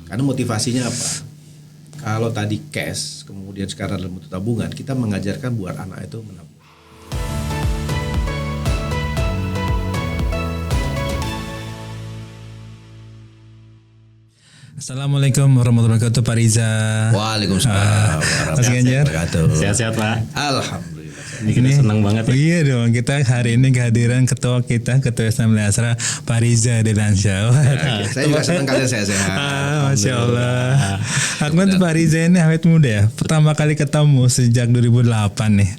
Karena motivasinya apa? Kalau tadi cash, kemudian sekarang dalam bentuk tabungan, kita mengajarkan buat anak itu menabung. Assalamualaikum warahmatullahi wabarakatuh, Pak Riza. Waalaikumsalam warahmatullahi wabarakatuh. Sehat-sehat Pak. Alhamdulillah. Ini kita senang banget ya. Iya dong, kita hari ini kehadiran ketua Islam Asra, Pak Riza Delansyah. Saya juga senang kalian sehat-sehat. Masya Allah. Aku tuh Pak Riza ini awet muda ya. Pertama kali ketemu sejak 2008 nih.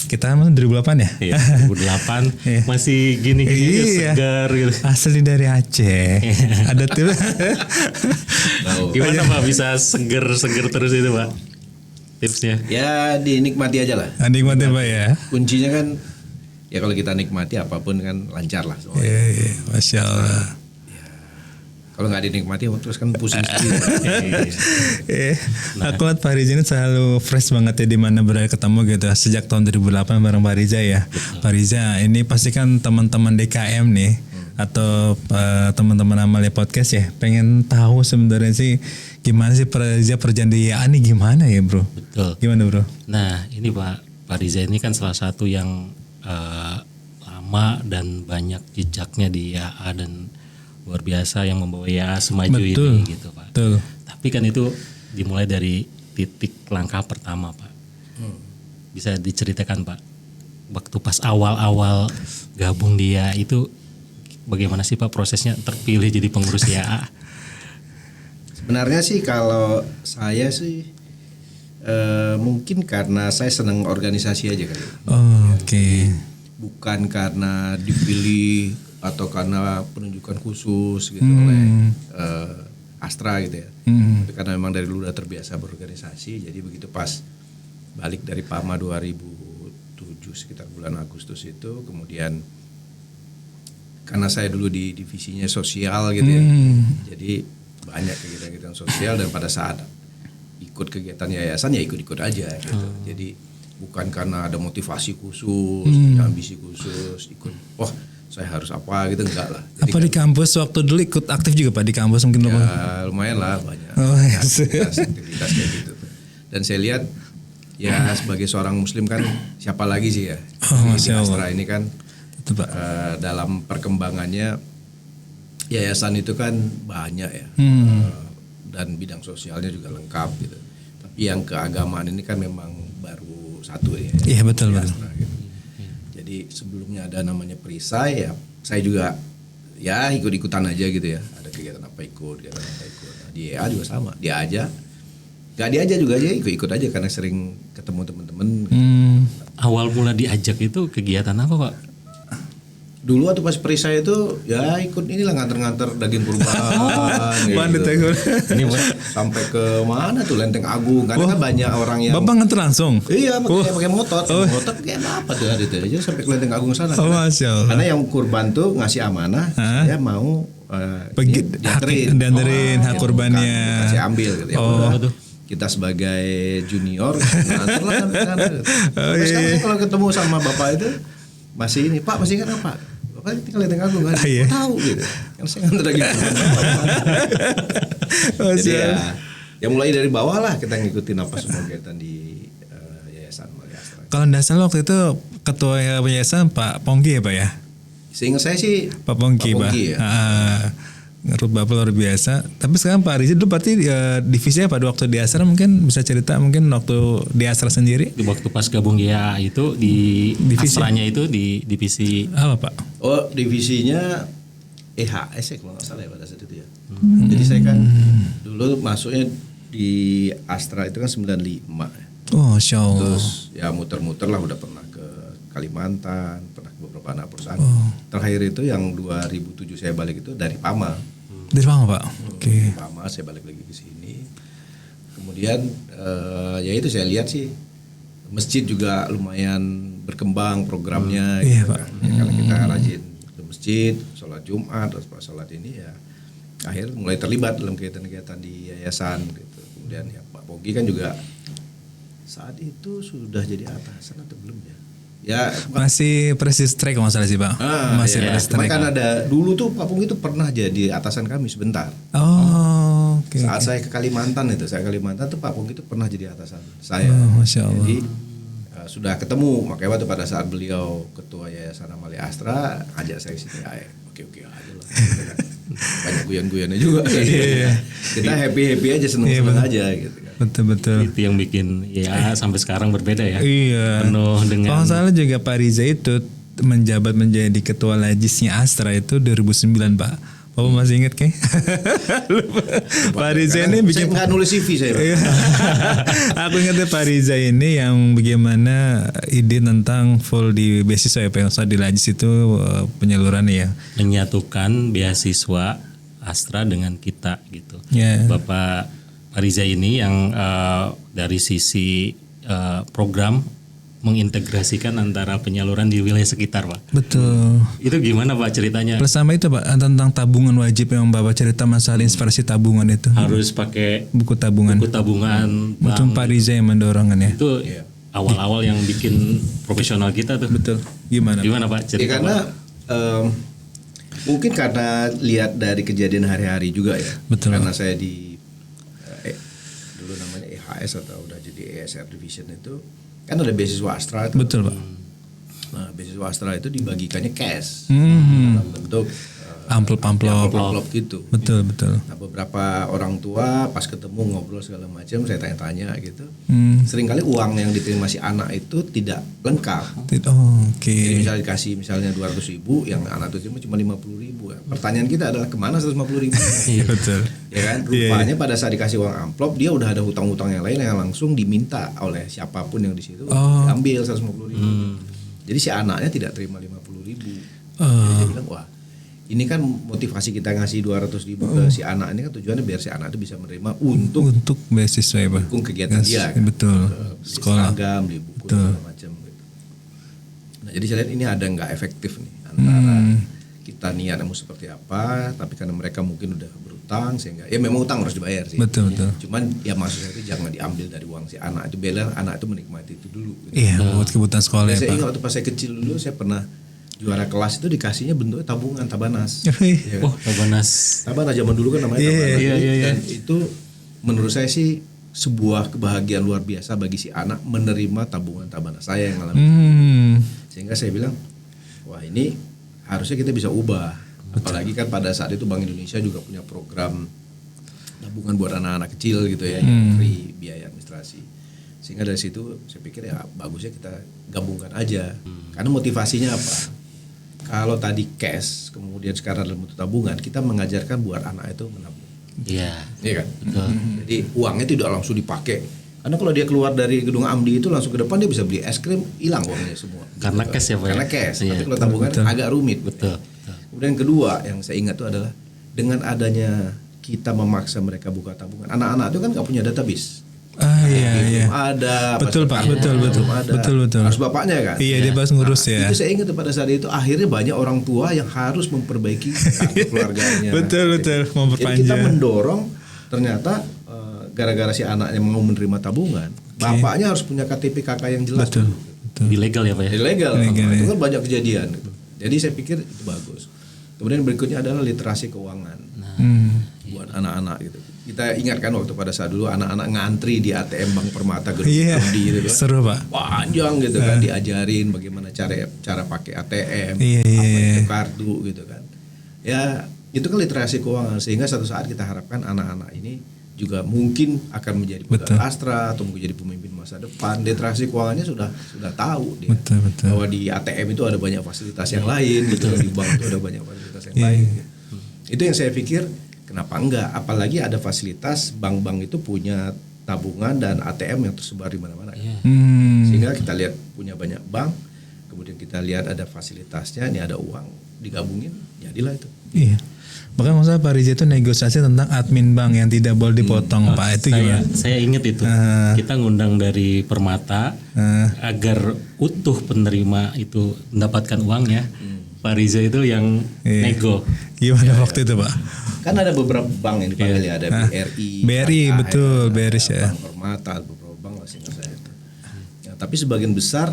Kita masuk 2008 ya? Iya, 2008 masih gini-gini Iya. segar gitu. Asli dari Aceh. Ada tuh. Gimana Pak bisa seger terus itu Pak? Tipsnya? Ya dinikmati aja lah. Nikmatin Pak ya. Kuncinya kan ya kalau kita nikmati apapun kan lancar lah semuanya. Iya, Masya Allah. Kalau nggak dinikmati terus kan pusing sendiri. Aku lihat Pak Riza ini selalu fresh banget ya di mana berada ketemu gitu sejak tahun 2008 bareng Pak Riza ya. Pak Riza ini pasti kan teman-teman DKM nih atau teman-teman Amalia Podcast ya pengen tahu sebenarnya sih gimana sih Pak Riza perjanjian ini gimana ya bro? Betul. Gimana bro? Nah ini Pak Riza ini kan salah satu yang lama dan banyak jejaknya di YAA dan luar biasa yang membawa YAA semaju ini gitu Pak. Betul. Tapi kan itu dimulai dari titik langkah pertama Pak. Bisa diceritakan Pak, waktu pas awal-awal gabung di YAA itu bagaimana sih Pak prosesnya terpilih jadi pengurus YAA? Sebenarnya sih kalau saya sih mungkin karena saya senang organisasi aja kali. Oke. Bukan karena dipilih atau karena penunjukan khusus gitu oleh Astra gitu ya. Tapi karena memang dari dulu udah terbiasa berorganisasi, jadi begitu pas balik dari PAMA 2007 sekitar bulan Agustus itu, kemudian karena saya dulu di divisinya sosial gitu ya, jadi banyak kegiatan-kegiatan sosial dan pada saat ikut kegiatan yayasan ya ikut-ikut aja gitu. Jadi bukan karena ada motivasi khusus, punya ambisi khusus, ikut saya harus apa gitu, enggak lah. Jadi Apa di kampus waktu dulu ikut aktif juga Pak di kampus mungkin ya, lumayan lah banyak aktivitas kayak gitu. Dan saya lihat ya sebagai seorang muslim kan siapa lagi sih ya di Astra ini kan dalam perkembangannya yayasan itu kan banyak ya dan bidang sosialnya juga lengkap gitu. Tapi yang keagamaan ini kan memang baru satu ya. Iya betul Pak. Gitu. Jadi sebelumnya ada namanya perisai ya, saya juga ya ikut-ikutan aja gitu ya. Ada kegiatan apa ikut. Nah, di EA juga sama, dia aja. Gak diajak juga aja, ikut-ikut aja karena sering ketemu teman-teman. Awal mula diajak itu kegiatan apa Pak? Dulu waktu pas perisai itu ya ikut inilah nganter-nganter daging kurban gitu. Ini Sampai ke mana tuh Lenteng Agung, karena kan banyak orang yang Bapak nganter langsung? Iya, pakai motor. Motor kayak apa tuh hari itu aja sampai ke Lenteng Agung sana. Masya Allah. Karena yang kurban tuh ngasih amanah, saya mau dianterin hak kurbannya. saya ambil gitu. Ya udah, kita sebagai junior nganter lah sampai sana. Sampai sekarang kalau ketemu sama bapak itu masih ini, Pak masih ingat apa? Bapak tinggal Lenteng Agung kan? Tahu gitu. Kan saya nganter lagi. Jadi ya mulai dari bawah lah kita ngikutin apa semua kegiatan di Yayasan Amalia Astra. Kalau nggak salah waktu itu ketua yayasan Pak Pongki ya Pak ya? Seingat saya sih Pak Pongki Pak. Ya. Ngerut Bapak luar biasa. Tapi sekarang Pak Riza dulu berarti divisinya pada waktu di Astra mungkin bisa cerita mungkin waktu di Astra sendiri? Di waktu pas gabung YAA itu di Divisi. Astranya itu di divisi Apa Pak? Oh divisinya EHS ya kalau nggak salah ya pada saat itu ya. Jadi saya kan dulu masuknya di Astra itu kan 95 ya. Oh Masya Allah. Terus ya muter-muter lah, udah pernah ke Kalimantan, pernah ke beberapa anak perusahaan. Terakhir itu yang 2007 saya balik itu dari PAMA. Dari mana Pak? Oke. PAMA saya balik lagi ke sini. Kemudian ya itu saya lihat sih masjid juga lumayan berkembang programnya. Iya, Gitu Pak. kan. Ya, kalau kita rajin ke masjid, sholat Jumat, terus pas sholat ini ya akhirnya mulai terlibat dalam kegiatan-kegiatan di yayasan gitu. Kemudian ya Pak Pogi kan juga saat itu sudah jadi atasan atau belum ya? Ya masih presis track kalau nggak salah sih Pak. Masih ya. presis Cuma track. kan ada dulu tuh Pak Pung itu pernah jadi atasan kami sebentar. Oh, Saat saya ke Kalimantan tuh Pak Pungki itu pernah jadi atasan saya. Masya Allah. Jadi sudah ketemu, makanya waktu pada saat beliau ketua Yayasan Amalia Astra ajak saya ke sini, oke aja lah. Gitu kan. Banyak guyan-guyannya juga. Kita happy aja, seneng aja gitu kan. Betul. Itu yang bikin ya sampai sekarang berbeda ya. Iya. Penuh dengan. Kalau salah juga Pak Riza itu menjabat menjadi ketua Lajisnya Astra itu 2009 Pak. Bapak masih ingat kayak? Pak Riza ini bikin. Saya nggak nulis CV saya. Aku ingatnya Pak Riza ini yang bagaimana ide tentang full di beasiswa ya Pak di Lajis itu penyalurannya ya. Menyatukan beasiswa Astra dengan kita gitu. Ya. Bapak Riza ini yang dari sisi program mengintegrasikan antara penyaluran di wilayah sekitar Pak. Betul. Itu gimana Pak ceritanya? Plus sama itu Pak tentang tabungan wajib yang Bapak cerita masalah inspirasi tabungan itu. Harus pakai buku tabungan. Betul Pak Riza yang mendorongnya. Itu awal-awal yang bikin profesional kita tuh. Betul. Gimana Pak cerita? Ya, karena mungkin karena lihat dari kejadian hari-hari juga ya. Betul. Karena saya di dulu namanya EHS atau udah jadi ESR Division itu kan ada beasiswa Astra itu. Betul Pak. Nah beasiswa Astra itu dibagikannya cash dalam bentuk amplop gitu. Betul. Nah beberapa orang tua pas ketemu ngobrol segala macam saya tanya-tanya gitu. Seringkali uang yang diterima si anak itu tidak lengkap. Jadi misalnya dikasih misalnya 200.000 yang anak itu cuma 50.000 ya. Pertanyaan kita adalah kemana 150.000? Iya betul. Ya kan rupanya pada saat dikasih uang amplop dia udah ada hutang-hutang yang lain yang langsung diminta oleh siapapun yang di situ diambil 150.000. Jadi si anaknya tidak terima 50.000. Jadi dia bilang wah ini kan motivasi kita ngasih 200.000 ke si anak ini kan tujuannya biar si anak itu bisa menerima untuk beasiswa ya Pak. Dukung kegiatan dia kan. Betul. Sekolah, seragam, beli buku segala macam gitu. Nah jadi saya lihat ini ada nggak efektif nih antara kita niatnya mau seperti apa, tapi karena mereka mungkin udah berutang sehingga ya memang utang harus dibayar sih. Betul. Cuman ya maksud saya itu jangan diambil dari uang si anak itu, biar anak itu menikmati itu dulu. Gitu. Iya, buat kebutuhan sekolah ya Saya Pak. ingat waktu pas saya kecil dulu saya pernah juara kelas itu dikasihnya bentuknya tabungan Tabanas. Tabanas. Tabanas zaman dulu kan namanya Tabanas. Iya. Dan itu menurut saya sih sebuah kebahagiaan luar biasa bagi si anak menerima tabungan Tabanas. Saya yang ngalamin. Sehingga saya bilang, wah ini harusnya kita bisa ubah. Apalagi kan pada saat itu Bank Indonesia juga punya program tabungan buat anak-anak kecil gitu ya, yang free biaya administrasi. Sehingga dari situ saya pikir ya bagusnya kita gabungkan aja. Karena motivasinya apa? Kalau tadi cash, kemudian sekarang dalam bentuk tabungan, kita mengajarkan buat anak itu menabung. Iya kan? Betul. Jadi uangnya tidak langsung dipakai. Karena kalau dia keluar dari gedung Amdi itu langsung ke depan dia bisa beli es krim, hilang uangnya semua. Karena cash ya Pak. Karena cash. Tapi kalau tabungan agak rumit. Betul. Kemudian yang kedua yang saya ingat itu adalah dengan adanya kita memaksa mereka buka tabungan. Anak-anak itu kan nggak punya database. Iya. Ada. Betul Pak, betul. Harus bapaknya kan. Iya dia pas ngurus ya. Itu saya ingat pada saat itu akhirnya banyak orang tua yang harus memperbaiki kartu keluarganya. betul. Jadi Memperpanjang. kita mendorong ternyata gara-gara si anaknya mau menerima tabungan, bapaknya harus punya KTP KK yang jelas. Betul. Ilegal ya Pak ya. Ilegal. Itu kan banyak kejadian. Gitu. Jadi saya pikir itu bagus. Kemudian berikutnya adalah literasi keuangan buat anak-anak gitu. Kita ingatkan waktu pada saat dulu anak-anak ngantri di ATM Bank Permata gedung Amdi gitu kan. Seru Pak. Panjang gitu kan diajarin bagaimana cara pakai ATM, apa itu kartu gitu kan. Ya itu kan literasi keuangan sehingga satu saat kita harapkan anak-anak ini juga mungkin akan menjadi pegawai Astra atau mungkin jadi pemimpin masa depan. Literasi keuangannya sudah tahu dia bahwa di ATM itu ada banyak fasilitas yang lain, gitu di bank itu ada banyak fasilitas yang lain. Itu yang saya pikir kenapa enggak? Apalagi ada fasilitas bank-bank itu punya tabungan dan ATM yang tersebar di mana-mana. Sehingga kita lihat punya banyak bank, kemudian kita lihat ada fasilitasnya, ini ada uang digabungin, jadilah itu. Iya. Bahkan maksudnya Pak Riza itu negosiasi tentang admin bank yang tidak boleh dipotong Pak. Itu gimana? Saya ingat itu. Kita ngundang dari Permata agar utuh penerima itu mendapatkan uangnya. Pak Riza itu yang nego. Gimana waktu itu Pak? Kan ada beberapa bank yang dipanggil ya, ada BRI, betul, BRI ya. Bank Permata, beberapa bank lah seingat saya itu. Ya, tapi sebagian besar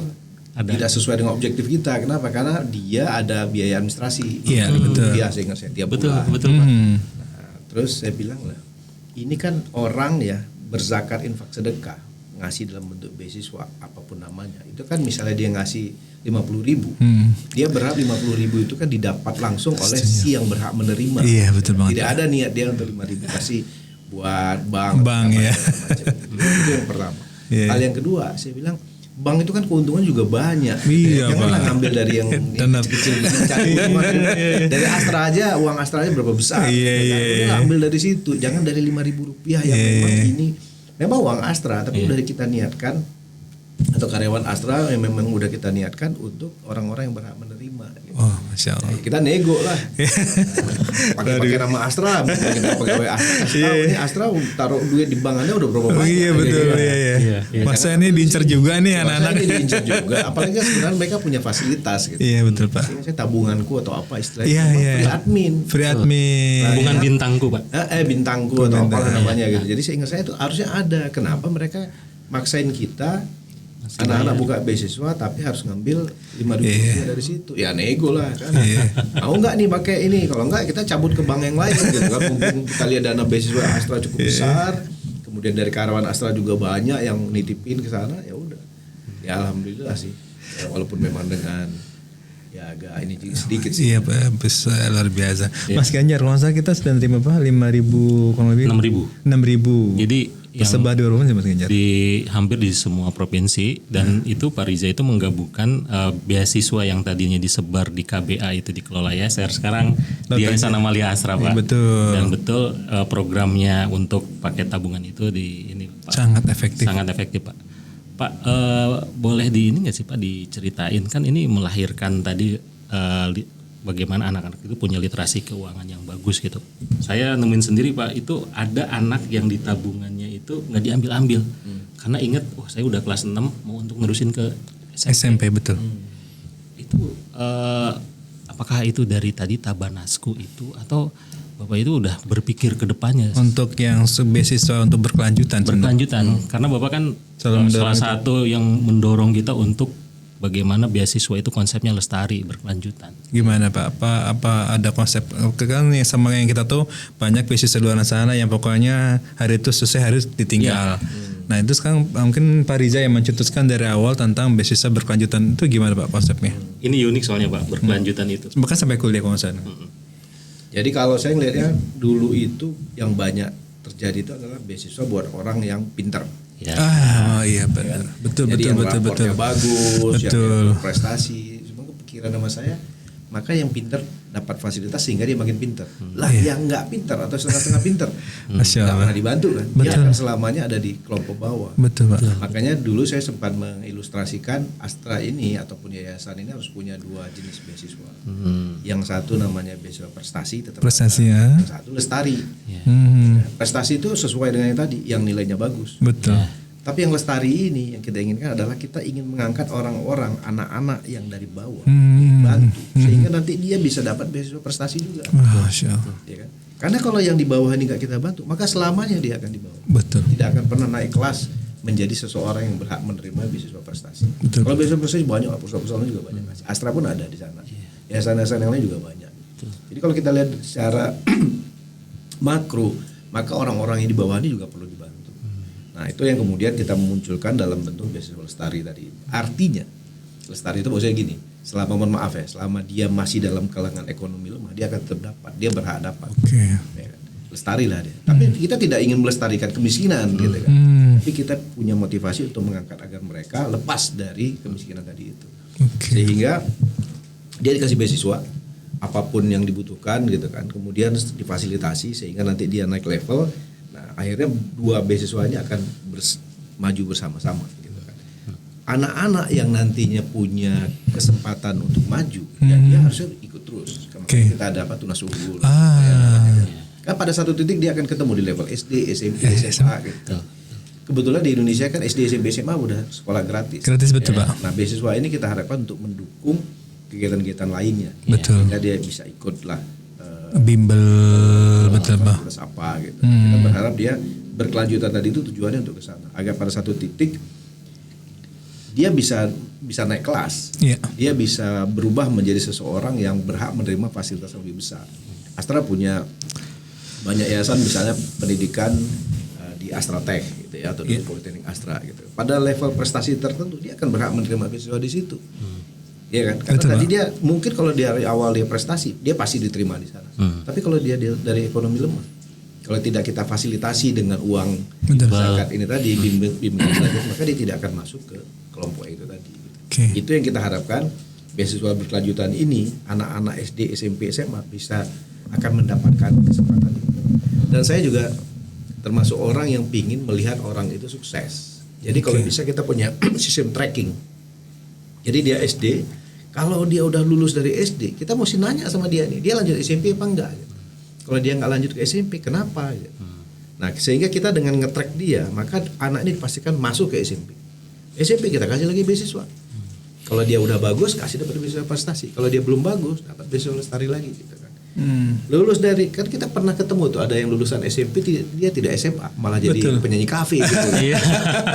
tidak sesuai dengan objektif kita. Kenapa? Karena dia ada biaya administrasi. Iya, betul. Dia seingat saya tiap bulan. Betul Pak. Nah, terus saya bilang lah, ini kan orang ya berzakat infak sedekah ngasih dalam bentuk beasiswa apapun namanya, itu kan misalnya dia ngasih 50.000, dia berhak 50.000 itu kan didapat langsung oleh si yang berhak menerima. Iya, betul banget. Tidak ada niat dia untuk 5.000 kasih buat bank ya. itu yang pertama. Iya. Hal yang kedua, saya bilang bank itu kan keuntungan juga banyak. Iya, Janganlah Pak. ngambil dari yang kecil-kecil, cari keuntungan. Dari Astra aja, uang Astra aja berapa besar. Iya. Udah ambil dari situ, jangan dari 5.000 rupiah yang memang ini memang uang Astra, tapi udah kita niatkan atau karyawan Astra yang memang udah kita niatkan untuk orang-orang yang berhak menerima. Gitu. Oh, Masya Allah. Kita nego lah. Pakai nama Astra, kita pegawai Astra. Ini Astra taruh duit di bank Anda udah berapa banyak? Iya betul, iya. Masa ini diincar juga nih anak-anak. Masa ini diincar juga, apalagi sebenarnya mereka punya fasilitas gitu. Iya betul Pak. Sehingga saya tabunganku atau apa istilahnya, Iya. free admin. Free admin. Bukan bintangku Pak. Bintangku atau apa namanya gitu. Jadi seingat saya itu harusnya ada. Kenapa mereka maksain kita anak-anak buka beasiswa tapi harus ngambil 5.000 rupiah dari situ? Ya nego lah kan. Mau nggak nih pakai ini? Kalau nggak kita cabut ke bank yang lain gitu kan. Mumpung kita lihat dana beasiswa Astra cukup besar, kemudian dari karyawan Astra juga banyak yang nitipin ke sana, ya udah. Ya alhamdulillah sih. Ya, walaupun memang dengan ya agak ini sedikit sih. Iya Pak, besar luar biasa. Mas Ganjar, kalau kita sudah terima apa? 5.000 kurang lebih? 6.000. Jadi tersebar di mana sih Mas Ganjar? Hampir di semua provinsi, dan itu Pak Riza itu menggabungkan beasiswa yang tadinya disebar di KBA itu dikelola Yayasan, sekarang di Yayasan Amalia Asra Pak. Betul. Dan betul programnya untuk paket tabungan itu di ini Pak. Sangat efektif. Sangat efektif Pak. Pak boleh di ini nggak sih Pak diceritain, kan ini melahirkan tadi bagaimana anak-anak itu punya literasi keuangan yang bagus gitu. Saya nemuin sendiri Pak, itu ada anak yang di tabungannya itu nggak diambil-ambil karena ingat, saya udah kelas 6 mau untuk nerusin ke SMP betul. Itu apakah itu dari tadi Tabanasku itu, atau Bapak itu udah berpikir ke depannya Untuk yang beasiswa untuk berkelanjutan. Karena Bapak kan Selalu salah satu yang mendorong kita untuk bagaimana beasiswa itu konsepnya lestari, berkelanjutan. Gimana Pak? Apa ada konsep kan yang sama yang kita tuh banyak beasiswa luar sana yang pokoknya hari itu selesai harus ditinggal. Nah itu sekarang mungkin Pak Riza yang mencetuskan dari awal tentang beasiswa berkelanjutan, itu gimana Pak konsepnya? Ini unik soalnya Pak, berkelanjutan itu. Bahkan sampai kuliah kalau sana. Jadi kalau saya ngelihatnya dulu itu yang banyak terjadi itu adalah beasiswa buat orang yang pintar. Ya. Iya benar. Betul. Bagus, betul. yang prestasi. Cuma kepikiran sama saya, maka yang pintar dapat fasilitas sehingga dia makin pintar. Yang nggak pintar atau setengah-setengah pintar, nggak pernah dibantu kan. Dia akan selamanya ada di kelompok bawah. Betul Pak. Makanya dulu saya sempat mengilustrasikan Astra ini ataupun yayasan ini harus punya 2 jenis beasiswa. Yang satu namanya beasiswa prestasi, ya. Yang satu lestari. Prestasi itu sesuai dengan yang tadi, yang nilainya bagus. Betul. Tapi yang lestari ini yang kita inginkan adalah kita ingin mengangkat orang-orang, anak-anak yang dari bawah, bantu sehingga nanti dia bisa dapat beasiswa prestasi juga. Masya Allah. Ya kan? Karena kalau yang di bawah ini nggak kita bantu, maka selamanya dia akan di bawah. Betul. Tidak akan pernah naik kelas menjadi seseorang yang berhak menerima beasiswa prestasi. Betul. Kalau beasiswa prestasi banyak, perusahaan-perusahaan juga banyak. Astra pun ada di sana. Yayasan-yayasan yang lain juga banyak. Jadi kalau kita lihat secara makro, maka orang-orang yang di bawah ini juga perlu dibantu. Nah itu yang kemudian kita memunculkan dalam bentuk beasiswa lestari tadi. Artinya lestari itu maksudnya gini, selama dia masih dalam kalangan ekonomi lemah, dia akan tetap dapat, dia berhak dapat. Ya kan? Lestari lah dia. Tapi kita tidak ingin melestarikan kemiskinan gitu kan. Tapi kita punya motivasi untuk mengangkat agar mereka lepas dari kemiskinan tadi itu. Sehingga dia dikasih beasiswa apapun yang dibutuhkan gitu kan. Kemudian difasilitasi sehingga nanti dia naik level. Nah, akhirnya 2 beasiswanya akan maju bersama-sama gitu kan. Anak-anak yang nantinya punya kesempatan untuk maju, ya dia harusnya ikut terus. Kita dapat tunas unggul. Kan pada satu titik dia akan ketemu di level SD, SMP, SMA gitu. Kebetulan di Indonesia kan SD, SMP, SMA udah sekolah gratis. Gratis betul Pak. Nah, beasiswa ini kita harapkan untuk mendukung kegiatan-kegiatan lainnya. Betul. Sehingga dia bisa ikutlah bimbel betul Pak. Terus apa gitu. Kita berharap dia berkelanjutan tadi itu tujuannya untuk ke sana. Agar pada satu titik dia bisa naik kelas. Dia bisa berubah menjadi seseorang yang berhak menerima fasilitas yang lebih besar. Astra punya banyak yayasan misalnya pendidikan di Astra Tech gitu ya, atau di Politeknik Astra gitu. Pada level prestasi tertentu dia akan berhak menerima beasiswa di situ. Iya kan? Karena Betul, tadi Pak. dia mungkin kalau dari awal dia prestasi, dia pasti diterima di sana. Tapi kalau dia dari ekonomi lemah, kalau tidak kita fasilitasi dengan uang Betul. zakat ini tadi, bimbingan zakat, maka dia tidak akan masuk ke kelompok itu tadi. Oke. Itu yang kita harapkan beasiswa berkelanjutan ini anak-anak SD, SMP, SMA bisa akan mendapatkan kesempatan itu. Dan saya juga termasuk orang yang pingin melihat orang itu sukses. Jadi kalau Oke. bisa kita punya sistem tracking. Jadi dia SD, kalau dia udah lulus dari SD, kita mesti nanya sama dia nih, dia lanjut SMP apa enggak? Gitu. Kalau dia nggak lanjut ke SMP, kenapa? Gitu. Nah, sehingga kita dengan nge-track dia, maka anak ini dipastikan masuk ke SMP. SMP kita kasih lagi beasiswa. Kalau dia udah bagus, kasih dapat beasiswa prestasi. Kalau dia belum bagus, dapat beasiswa lestari lagi. Gitu kan. Lulus dari, kan kita pernah ketemu tuh ada yang lulusan SMP dia tidak SMA, malah jadi Betul. penyanyi kafe gitu. Iya.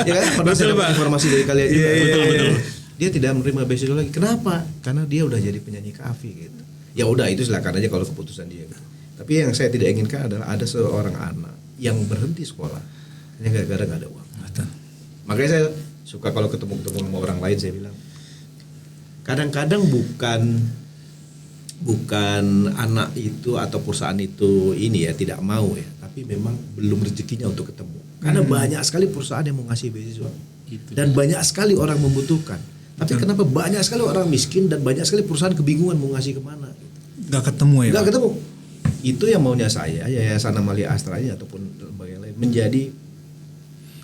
Ya kan? Pernah saya dapat informasi dari kalian juga. Betul. Dia tidak menerima beasiswa lagi. Kenapa? Karena dia udah jadi penyanyi kafe gitu. Ya udah itu silakan aja kalau keputusan dia gitu. Tapi yang saya tidak inginkan adalah ada seorang anak yang berhenti sekolah hanya gara-gara nggak ada uang. Makanya saya suka kalau ketemu sama orang lain, saya bilang kadang-kadang bukan anak itu atau perusahaan itu ini ya tidak mau ya, tapi memang belum rezekinya untuk ketemu. Karena banyak sekali perusahaan yang mau ngasih beasiswa dan banyak sekali orang membutuhkan. Tapi kenapa banyak sekali orang miskin dan banyak sekali perusahaan kebingungan mau ngasih kemana? Gak ketemu ya, Nggak Pak? ketemu. Itu yang maunya saya, Yayasan Amalia Astra ini ataupun lembaga yang lain menjadi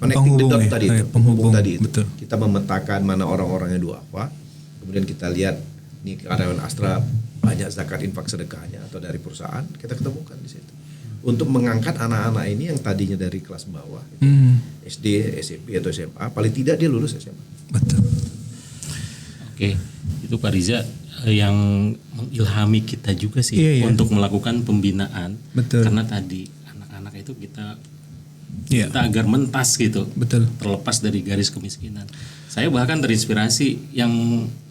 connecting the Penghubung dot ya, tadi kayak itu, penghubung, tadi itu. betul. Kita memetakan mana orang-orangnya duafa, kemudian kita lihat nih karyawan Astra banyak zakat infak sedekahnya atau dari perusahaan, kita ketemukan di situ. Untuk mengangkat anak-anak ini yang tadinya dari kelas bawah, SD, SMP atau SMA, paling tidak dia lulus SMA. Betul. Oke, itu Pak Riza yang mengilhami kita juga sih Iya, iya. untuk melakukan pembinaan. Betul. Karena tadi anak-anak itu kita Iya. agar mentas gitu, Betul. terlepas dari garis kemiskinan. Saya bahkan terinspirasi yang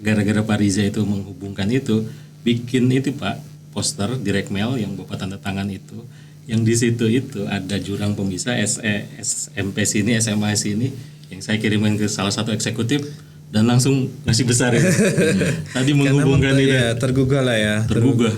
gara-gara Pak Riza itu menghubungkan itu, bikin itu Pak poster direct mail yang Bapak tanda tangan itu, yang di situ itu ada jurang pemisah SMP sini, SMA sini, yang saya kirimkan ke salah satu eksekutif dan langsung ngasih besar itu. Tadi menghubungkan itu. Ya, tergugah lah ya. Tergugah,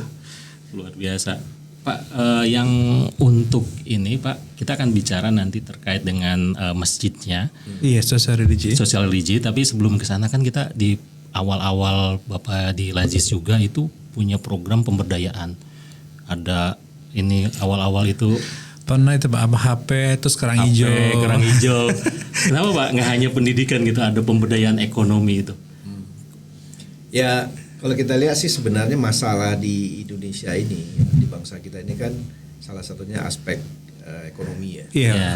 luar biasa Pak. Yang untuk ini Pak, kita akan bicara nanti terkait dengan masjidnya, Iya, sosial religi. sosial religi. Tapi sebelum ke sana kan kita di awal-awal Bapak di Lazis juga itu punya program pemberdayaan. Ada ini awal-awal itu Pernah itu Pak, apa HP terus kerang hijau. kerang hijau. Kenapa Pak? Nggak hanya pendidikan gitu, ada pemberdayaan ekonomi itu. Ya, kalau kita lihat sih sebenarnya masalah di Indonesia ini, di bangsa kita ini kan salah satunya aspek ekonomi ya. Iya. Ya.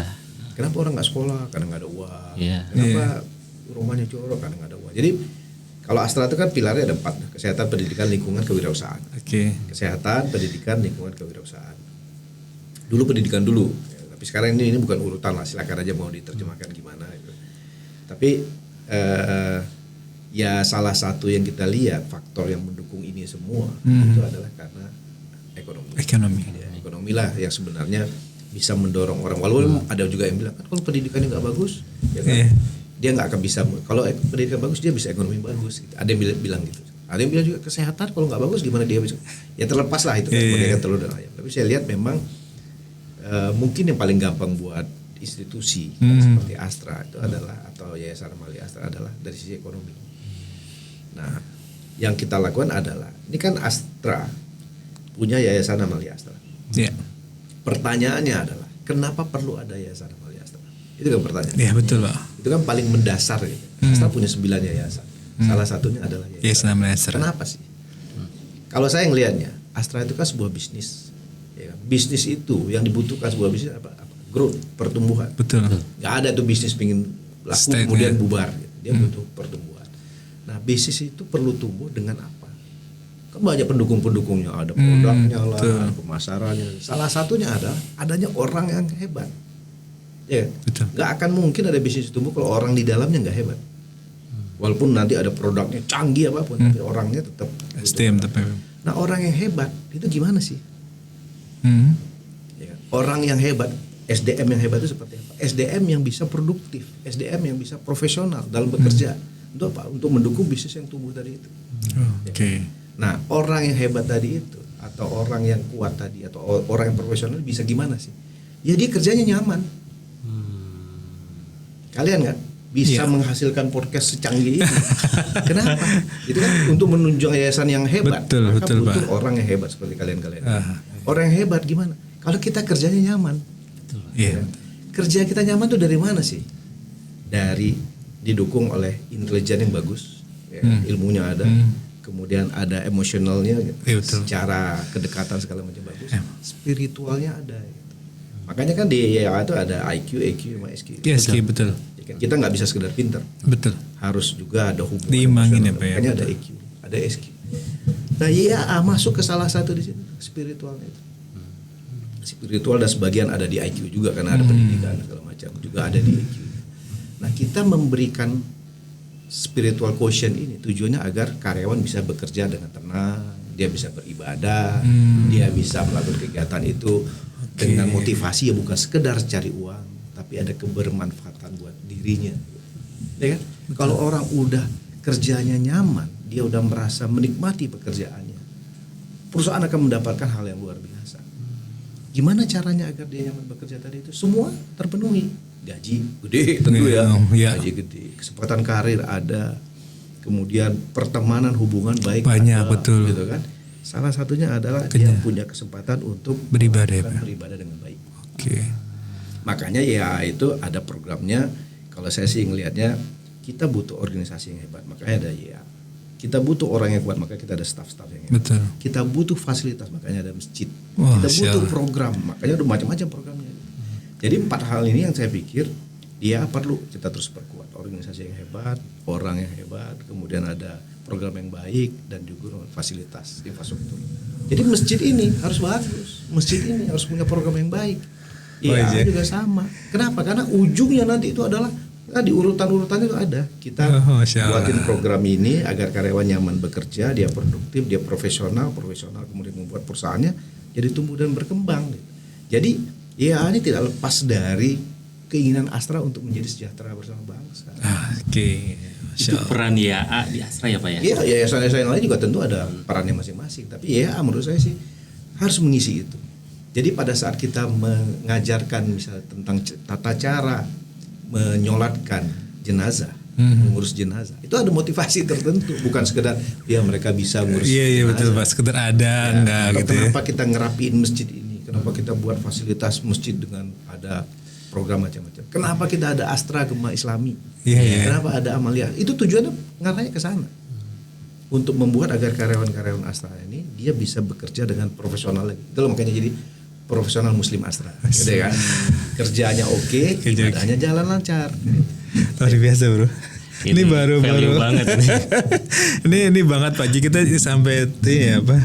Kenapa orang nggak sekolah? Karena nggak ada uang. Iya. Kenapa rumahnya jorok? Karena nggak ada uang. Jadi kalau Astra itu kan pilarnya ada 4, kesehatan, pendidikan, lingkungan, kewirausahaan. Oke. Kesehatan, pendidikan, lingkungan, kewirausahaan. Dulu pendidikan dulu, ya, tapi sekarang ini bukan urutan lah, silakan aja mau diterjemahkan gimana gitu. Tapi ya salah satu yang kita lihat faktor yang mendukung ini semua itu adalah karena ekonomi. Ekonomi. Ya, ekonomi lah yang sebenarnya bisa mendorong orang. Walaupun ada juga yang bilang kan kalau pendidikannya nggak bagus, ya kan, dia nggak akan bisa. Kalau pendidikan bagus dia bisa ekonomi bagus. Gitu. Ada yang bilang gitu. Ada yang bilang juga kesehatan kalau nggak bagus gimana dia bisa. Ya terlepas lah itu kan bagaikan telur dan ayam. Tapi saya lihat memang mungkin yang paling gampang buat institusi seperti Astra itu adalah atau Yayasan Amalia Astra adalah dari sisi ekonomi. Nah, yang kita lakukan adalah ini kan Astra punya Yayasan Amalia Astra. Iya. Pertanyaannya adalah kenapa perlu ada Yayasan Amalia Astra? Itu kan pertanyaan. Iya, betul Pak. Itu kan paling mendasar gitu. Astra punya 9 yayasan. Salah satunya adalah Yayasan Amalia Astra. Kenapa sih? Kalau saya ngelihatnya, Astra itu kan sebuah bisnis. Ya, bisnis itu yang dibutuhkan sebuah bisnis apa? Growth, pertumbuhan. Betul. Nggak ada tuh bisnis pingin laku Stagnan. kemudian bubar. Gitu. Dia butuh pertumbuhan. Nah, bisnis itu perlu tumbuh dengan apa? Kan banyak pendukung-pendukungnya, ada produknya lah, pemasarannya. Salah satunya adalah adanya orang yang hebat. Ya, Betul. nggak akan mungkin ada bisnis tumbuh kalau orang di dalamnya nggak hebat. Walaupun nanti ada produknya canggih apapun, tapi orangnya tetap STM tapi. Nah, orang yang hebat itu gimana sih? Ya kan? Orang yang hebat, SDM yang hebat itu seperti apa? SDM yang bisa produktif, SDM yang bisa profesional dalam bekerja. Untuk apa? Untuk mendukung bisnis yang tumbuh tadi itu. Oke. Nah, orang yang hebat tadi itu atau orang yang kuat tadi atau orang yang profesional bisa gimana sih? Ya dia kerjanya nyaman. Kalian nggak bisa menghasilkan podcast secanggih ini. Kenapa? Itu kan untuk menunjang yayasan yang hebat. Betul, Maka betul, butuh Pak. orang yang hebat seperti kalian. Orang yang hebat gimana? Kalau kita kerjanya nyaman. Iya. Kerja kita nyaman tuh dari mana sih? Dari didukung oleh intelijen yang bagus, ya, ilmunya ada, kemudian ada emosionalnya, Iya, betul. secara kedekatan segala macam bagus, spiritualnya ada. Gitu. Makanya kan di YA itu ada IQ, EQ, sama SQ. Iya, SQ, betul. Ya kan? Kita nggak bisa sekedar pinter, Betul. harus juga ada hubungan. Diimbangin emosional. ya, Pak, ya, Makanya ada betul. EQ, ada SQ. Nah YA masuk ke salah satu di situ, spiritualnya itu. Spiritual dan sebagian ada di IQ juga karena ada pendidikan segala macam, juga ada di IQ. Nah kita memberikan spiritual quotient ini tujuannya agar karyawan bisa bekerja dengan tenang, dia bisa beribadah, dia bisa melakukan kegiatan itu dengan motivasi ya bukan sekedar cari uang, tapi ada kebermanfaatan buat dirinya. Ya kan? Kalau orang udah kerjanya nyaman, dia udah merasa menikmati pekerjaannya, perusahaan akan mendapatkan hal yang luar biasa. Gimana caranya agar dia nyaman bekerja tadi itu? Semua terpenuhi. Gaji gede tentu ya, Iya. gaji gede, kesempatan karir ada, kemudian pertemanan hubungan baik Banyak, ada, betul. gitu kan. Salah satunya adalah dia punya kesempatan untuk Beribadah, ya, Pak. beribadah dengan baik. Oke. Makanya ya itu ada programnya. Kalau saya sih ngelihatnya kita butuh organisasi yang hebat, makanya ada YA. Kita butuh orang yang kuat, maka kita ada staff-staff yang hebat. Betul. Kita butuh fasilitas, makanya ada masjid. Wah, Kita butuh sial. program, makanya ada macam-macam programnya. Jadi 4 hal ini yang saya pikir ya perlu kita terus perkuat. Organisasi yang hebat, orang yang hebat, kemudian ada program yang baik dan juga fasilitas infrastruktur. Jadi masjid ini harus bagus, masjid ini harus punya program yang baik. Iya juga sama. Kenapa? Karena ujungnya nanti itu adalah di urutan-urutannya itu ada. Kita Masya Allah. buatin program ini agar karyawan nyaman bekerja, dia produktif, dia profesional, kemudian membuat perusahaannya jadi tumbuh dan berkembang. Jadi ya ini tidak lepas dari keinginan Astra untuk menjadi sejahtera bersama bangsa. Oke. Itu peran YA di Astra ya Pak ya? Iya, yayasan-yayasan lain juga tentu ada perannya masing-masing. Tapi ya menurut saya sih harus mengisi itu. Jadi pada saat kita mengajarkan misalnya tentang tata cara menyolatkan jenazah, mengurus jenazah, itu ada motivasi tertentu, bukan sekedar ya mereka bisa ngurus Iya, jenazah. betul, Pak. Sekedar ada enggak gitu ya. Kenapa kita ngerapiin masjid ini? Kenapa kita buat fasilitas masjid dengan ada program macam-macam? Kenapa kita ada Astra Gema Islami? Iya, iya. Kenapa ada Amalia? Itu tujuannya ngarahnya ke sana. Untuk membuat agar karyawan-karyawan Astra ini dia bisa bekerja dengan profesional lagi. Itu loh makanya jadi profesional Muslim Astra. Gitu kan? Kerjanya oke, ibadahnya jalan lancar. Luar biasa, Bro. Ini baru value banget ini. ini banget Pak Ji, kita sampai ini apa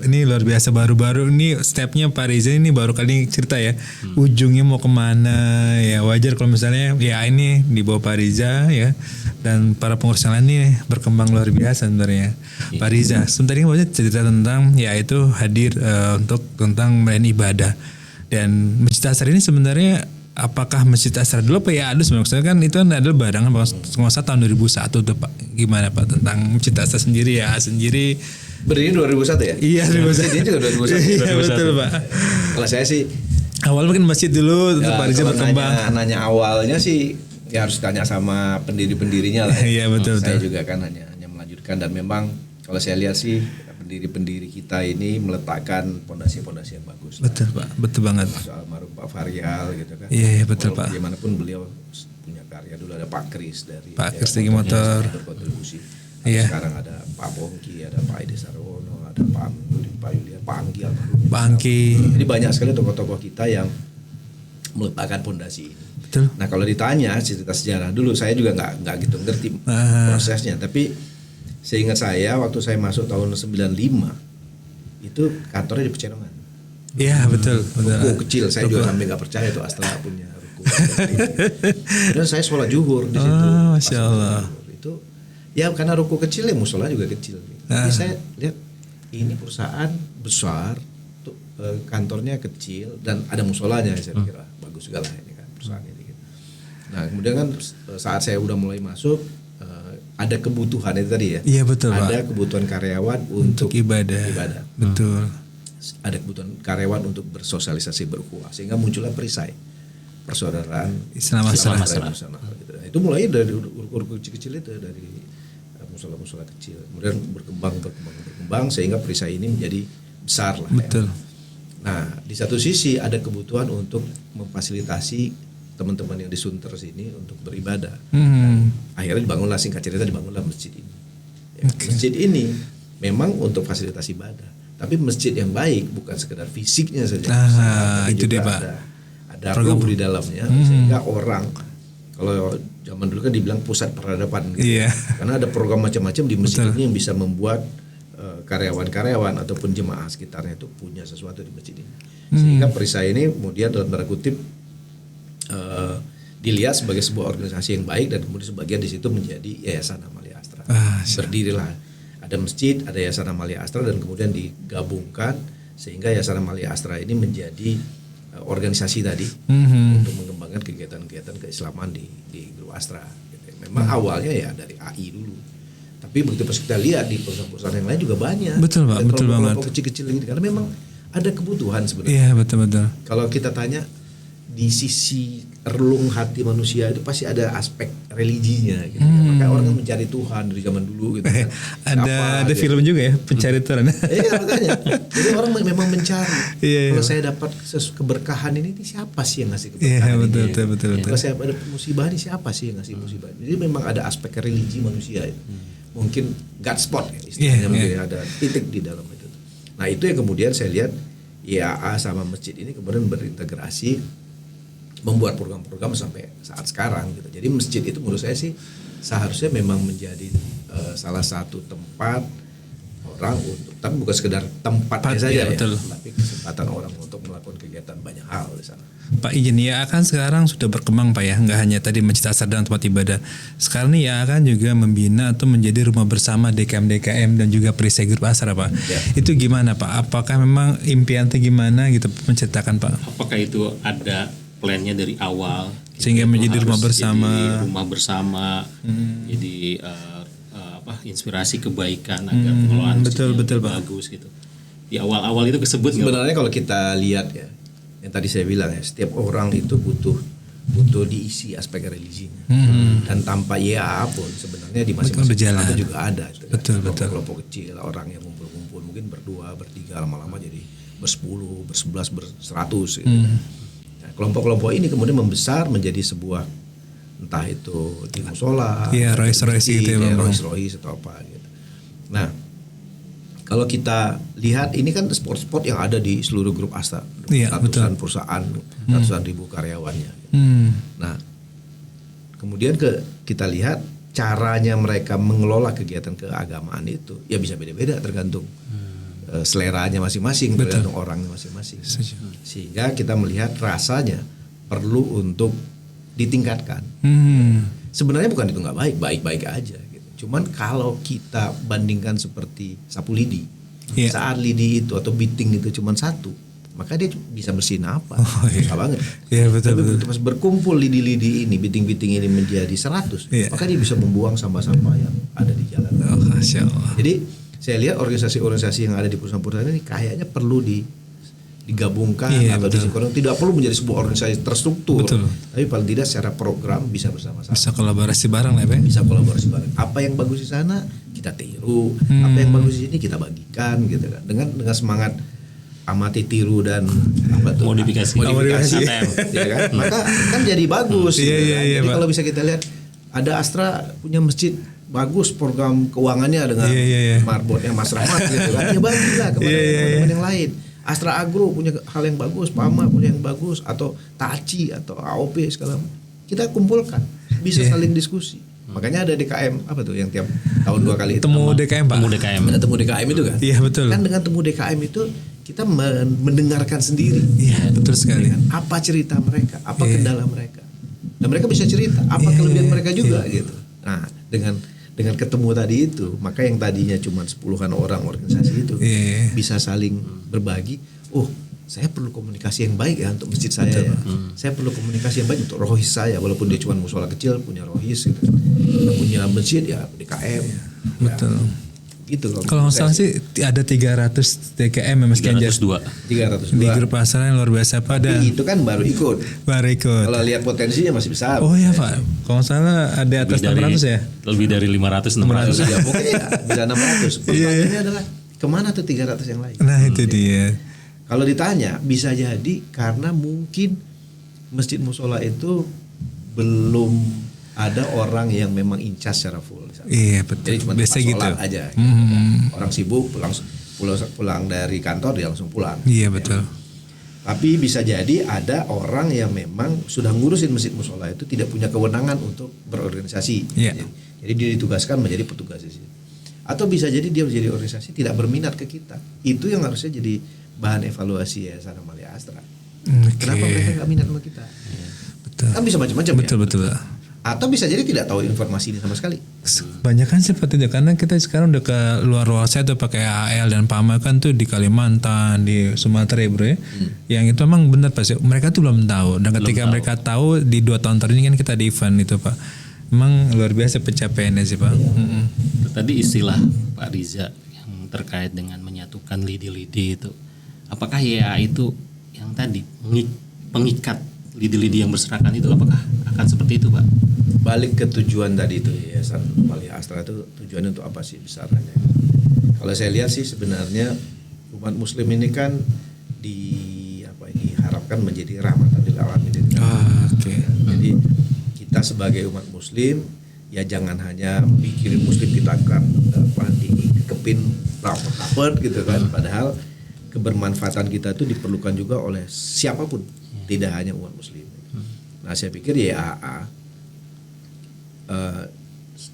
ini luar biasa, baru-baru ini stepnya Pak Riza ini baru kali cerita ya. Ujungnya mau kemana ya, wajar kalau misalnya ya ini di bawah Pak Riza ya, dan para pengurus yang lain ini berkembang luar biasa sebenarnya. Pak Riza sebentar ini banyak cerita tentang ya itu hadir untuk tentang melayani ibadah, dan Masjid Asrar ini sebenarnya apakah Masjid Asrar dulu apa ya? Aduh, maksudnya kan itu kan adalah barangan penguasa tahun 2001 tuh Pak. Gimana Pak tentang Masjid Asrar sendiri ya? Sendiri Berdiri 2001 ya? Iya, 2001. Ini juga 2001. Iya, betul Pak. Kalau saya sih Awal mungkin masjid dulu, terus Pak Riza kalau berkembang. nanya awalnya sih ya harus tanya sama pendiri-pendirinya lah. Iya, betul, Saya betul. juga kan hanya melanjutkan, dan memang kalau saya lihat sih pendiri-pendiri kita ini meletakkan pondasi-pondasi yang bagus. Betul Pak, betul banget. Soal almarhum Pak Varial gitu kan. Iya, iya, betul, Walaupun Pak. Bagaimanapun beliau punya karya, dulu ada Pak Kris dari Pak Kris dari motor. berkontribusi. Iya. Sekarang ada Pak Bongki, ada Pak Edi Sarwono, ada Pak Amnuri, Pak Yulian, Pak Anggi almarhum. Pak Angki. Jadi banyak sekali tokoh-tokoh kita yang meletakkan pondasi ini. Betul. Nah kalau ditanya cerita sejarah dulu, saya juga nggak gitu ngerti prosesnya. Tapi seingat saya waktu saya masuk tahun 95 itu kantornya di Pecenongan. Iya, betul, betul. Ruko kecil, saya juga sampai nggak percaya itu Astra punya ruko. Dan saya sholat zuhur di situ. Masya Allah. Itu ya karena ruko kecil ya musola juga kecil. Tapi saya lihat ini perusahaan besar tuh kantornya kecil dan ada musolanya, saya kira bagus segala ini kan perusahaan ini. Gitu. Nah kemudian kan saat saya udah mulai masuk ada kebutuhan itu tadi ya. Iya betul Pak. Ada kebutuhan karyawan untuk ibadah. Betul. Ada kebutuhan karyawan untuk bersosialisasi berukhuwah sehingga muncullah perisai persaudaraan Islam Nasional. Gitu. Nah, itu mulai dari uruk kecil-kecil itu dari musola-musola kecil, kemudian berkembang sehingga perisai ini menjadi besar lah. Betul. Ya. Nah di satu sisi ada kebutuhan untuk memfasilitasi teman-teman yang di Sunter sini untuk beribadah. Akhirnya dibangunlah, singkat cerita dibangunlah masjid ini. Ya, masjid ini memang untuk fasilitas ibadah, tapi masjid yang baik bukan sekedar fisiknya saja. Tapi itu juga dia Pak. ada ruh di dalamnya sehingga orang, kalau zaman dulu kan dibilang pusat peradaban gitu. Iya. Karena ada program macam-macam di masjid ini yang bisa membuat karyawan-karyawan ataupun jemaah sekitarnya itu punya sesuatu di masjid ini. Sehingga perisai ini kemudian dalam tanda kutip dilihat sebagai sebuah organisasi yang baik dan kemudian sebagian di situ menjadi Yayasan Amalia Astra. Berdirilah ada masjid, ada Yayasan Amalia Astra dan kemudian digabungkan sehingga Yayasan Amalia Astra ini menjadi organisasi tadi untuk mengembangkan kegiatan-kegiatan keislaman di Grup Astra. Gitu. Memang awalnya ya dari AI dulu. Tapi begitu pas kita lihat di perusahaan-perusahaan yang lain juga banyak. Betul Pak, betul banget. Kecil-kecil ini karena memang ada kebutuhan sebenarnya. Iya betul. Kalau kita tanya di sisi relung hati manusia itu pasti ada aspek religinya gitu. Maka orang kan mencari Tuhan dari zaman dulu gitu kan. Ada gitu. film juga ya, Pencari Tuhan. Iya makanya. Jadi orang memang mencari. Iya. Kalau saya dapat keberkahan ini siapa sih yang ngasih keberkahan Iya, ini? betul. Kalau saya ada musibah ini siapa sih yang ngasih musibah? Jadi memang ada aspek religi manusia itu. Mungkin God spot ya istilahnya, mungkin ada titik di dalam itu. Nah itu yang kemudian saya lihat IAA sama masjid ini kemudian berintegrasi, membuat program-program sampai saat sekarang gitu. Jadi masjid itu menurut saya sih seharusnya memang menjadi salah satu tempat orang untuk, tapi bukan sekedar tempatnya saja ya, tapi kesempatan orang untuk melakukan kegiatan banyak hal di sana. Pak izin, ya kan sekarang sudah berkembang Pak ya, nggak hanya tadi Masjid Asar dan tempat ibadah. Sekarang nih ya kan juga membina atau menjadi rumah bersama DKM dan juga Perisai Grup Asar Pak. Ya. Itu gimana Pak? Apakah memang impiannya gimana gitu menceritakan Pak? Apakah itu ada plannya dari awal sehingga menjadi rumah bersama? Jadi rumah bersama, jadi inspirasi kebaikan agar pengelolaan betul Pak. Bagus gitu. Di awal-awal itu kesebut nggak? Sebenarnya kalau kita lihat ya, yang tadi saya bilang ya, setiap orang itu butuh diisi aspek religinya. Dan tanpa IAA pun sebenarnya di masing-masing itu juga ada. Gitu, betul. Kelompok kecil, orang yang ngumpul-ngumpul mungkin berdua, bertiga, lama-lama jadi bersepuluh, bersebelas, berseratus. Gitu. Nah, kelompok-kelompok ini kemudian membesar menjadi sebuah, entah itu di musola, Rois-Rois gitu ya, Rois atau apa gitu. Nah, kalau kita lihat ini kan sport-sport yang ada di seluruh Grup Astra, ratusan perusahaan, ratusan ribu karyawannya. Nah, kemudian kita lihat caranya mereka mengelola kegiatan keagamaan itu, ya bisa beda-beda tergantung seleranya masing-masing, tergantung orangnya masing-masing. Sehingga kita melihat rasanya perlu untuk ditingkatkan. Sebenarnya bukan itu nggak baik-baik aja. Gitu. Cuman kalau kita bandingkan seperti sapu lidi, saat lidi itu atau biting itu cuma satu, maka dia bisa bersihin apa? Susah banget. Tapi begitu pas berkumpul lidi-lidi ini, biting-biting ini menjadi 100, maka dia bisa membuang sampah-sampah yang ada di jalan. Masya Allah. Jadi saya lihat organisasi-organisasi yang ada di perusahaan-perusahaan ini kayaknya perlu digabungkan atau disinkronkan. Tidak perlu menjadi sebuah organisasi terstruktur, tapi paling tidak secara program bisa bersama-sama. Bisa kolaborasi bareng lah, Pak. Bisa kolaborasi bareng. Apa yang bagus di sana kita tiru, apa yang bagus di sini kita bagikan, gitu kan. Dengan semangat amati, tiru dan modifikasi ya kan? Maka kan jadi bagus. Jadi kalau bisa kita lihat ada Astra punya masjid bagus, program keuangannya dengan marbotnya Mas Rahmat gitu kan. Ya bagilah kepada teman-teman yang lain. Astra Agro punya hal yang bagus, Pama punya yang bagus, atau Taci atau AOP segala kita kumpulkan, bisa saling diskusi. Makanya ada DKM apa tuh yang tiap tahun 2 kali temu DKM Pak. Ada temu DKM itu kan. Iya betul. Kan dengan temu DKM itu kita mendengarkan sendiri. Iya betul sekali. Apa cerita mereka, apa kendala mereka, dan mereka bisa cerita apa kelebihan mereka juga gitu. Nah dengan ketemu tadi itu, maka yang tadinya cuma 10-an orang organisasi itu bisa saling berbagi. Oh, saya perlu komunikasi yang baik ya untuk masjid saya ya. Saya perlu komunikasi yang baik untuk rohis saya, walaupun dia cuma musola kecil punya rohis gitu. Punya masjid ya DKM. Betul. Gitu loh. Kalau nggak salah sih ada 300 DKM ya Mas Ganjar. 302. 302. Di grup asaran yang luar biasa pada. Tapi itu kan baru ikut. Baru ikut. Kalau lihat potensinya masih besar. Oh iya Pak. Kalau nggak salah ada atas 600 ya. Lebih dari 500 600. Ya mungkin ya bisa 600. Pertanyaannya adalah kemana tuh 300 yang lain? Nah itu dia. Kalau ditanya bisa jadi karena mungkin masjid musola itu belum ada orang yang memang incas secara full. Iya betul. Jadi cuma biasa tempat gitu. sholat aja. Orang sibuk pulang dari kantor dia langsung pulang. Iya betul. Tapi bisa jadi ada orang yang memang sudah ngurusin masjid musola itu tidak punya kewenangan untuk berorganisasi. Iya. Jadi dia ditugaskan menjadi petugas di situ. Atau bisa jadi dia menjadi organisasi tidak berminat ke kita. Itu yang harusnya jadi bahan evaluasi Yayasan Amalia Astra. Kenapa mereka nggak minat sama kita? Betul. Kan bisa macam-macam ya. Betul. Atau bisa jadi tidak tahu informasi ini sama sekali. Banyak kan seperti itu karena kita sekarang udah ke luar saya tuh pakai AL dan PAMA kan tuh di Kalimantan, di Sumatera ya bro ya. Yang itu emang benar pasti mereka tuh belum tahu dan ketika mereka tahu di 2 tahun terakhir ini kan kita di event itu Pak. Emang luar biasa pencapaiannya sih Pak. Tadi istilah Pak Riza yang terkait dengan menyatukan lidi-lidi itu. Apakah ya itu yang tadi pengikat lidi-lidi yang berserakan itu apakah akan seperti itu Pak? Balik ke tujuan tadi itu Yayasan Amalia Astra itu tujuannya untuk apa sih besarnya? Kalau saya lihat sih sebenarnya umat muslim ini kan diharapkan menjadi rahmatan lil alamin. Oke. Jadi kita sebagai umat muslim ya jangan hanya pikirin muslim kita akan dikepin rapet gitu kan, padahal kebermanfaatan kita itu diperlukan juga oleh siapapun, tidak hanya umat muslim. Nah saya pikir YAA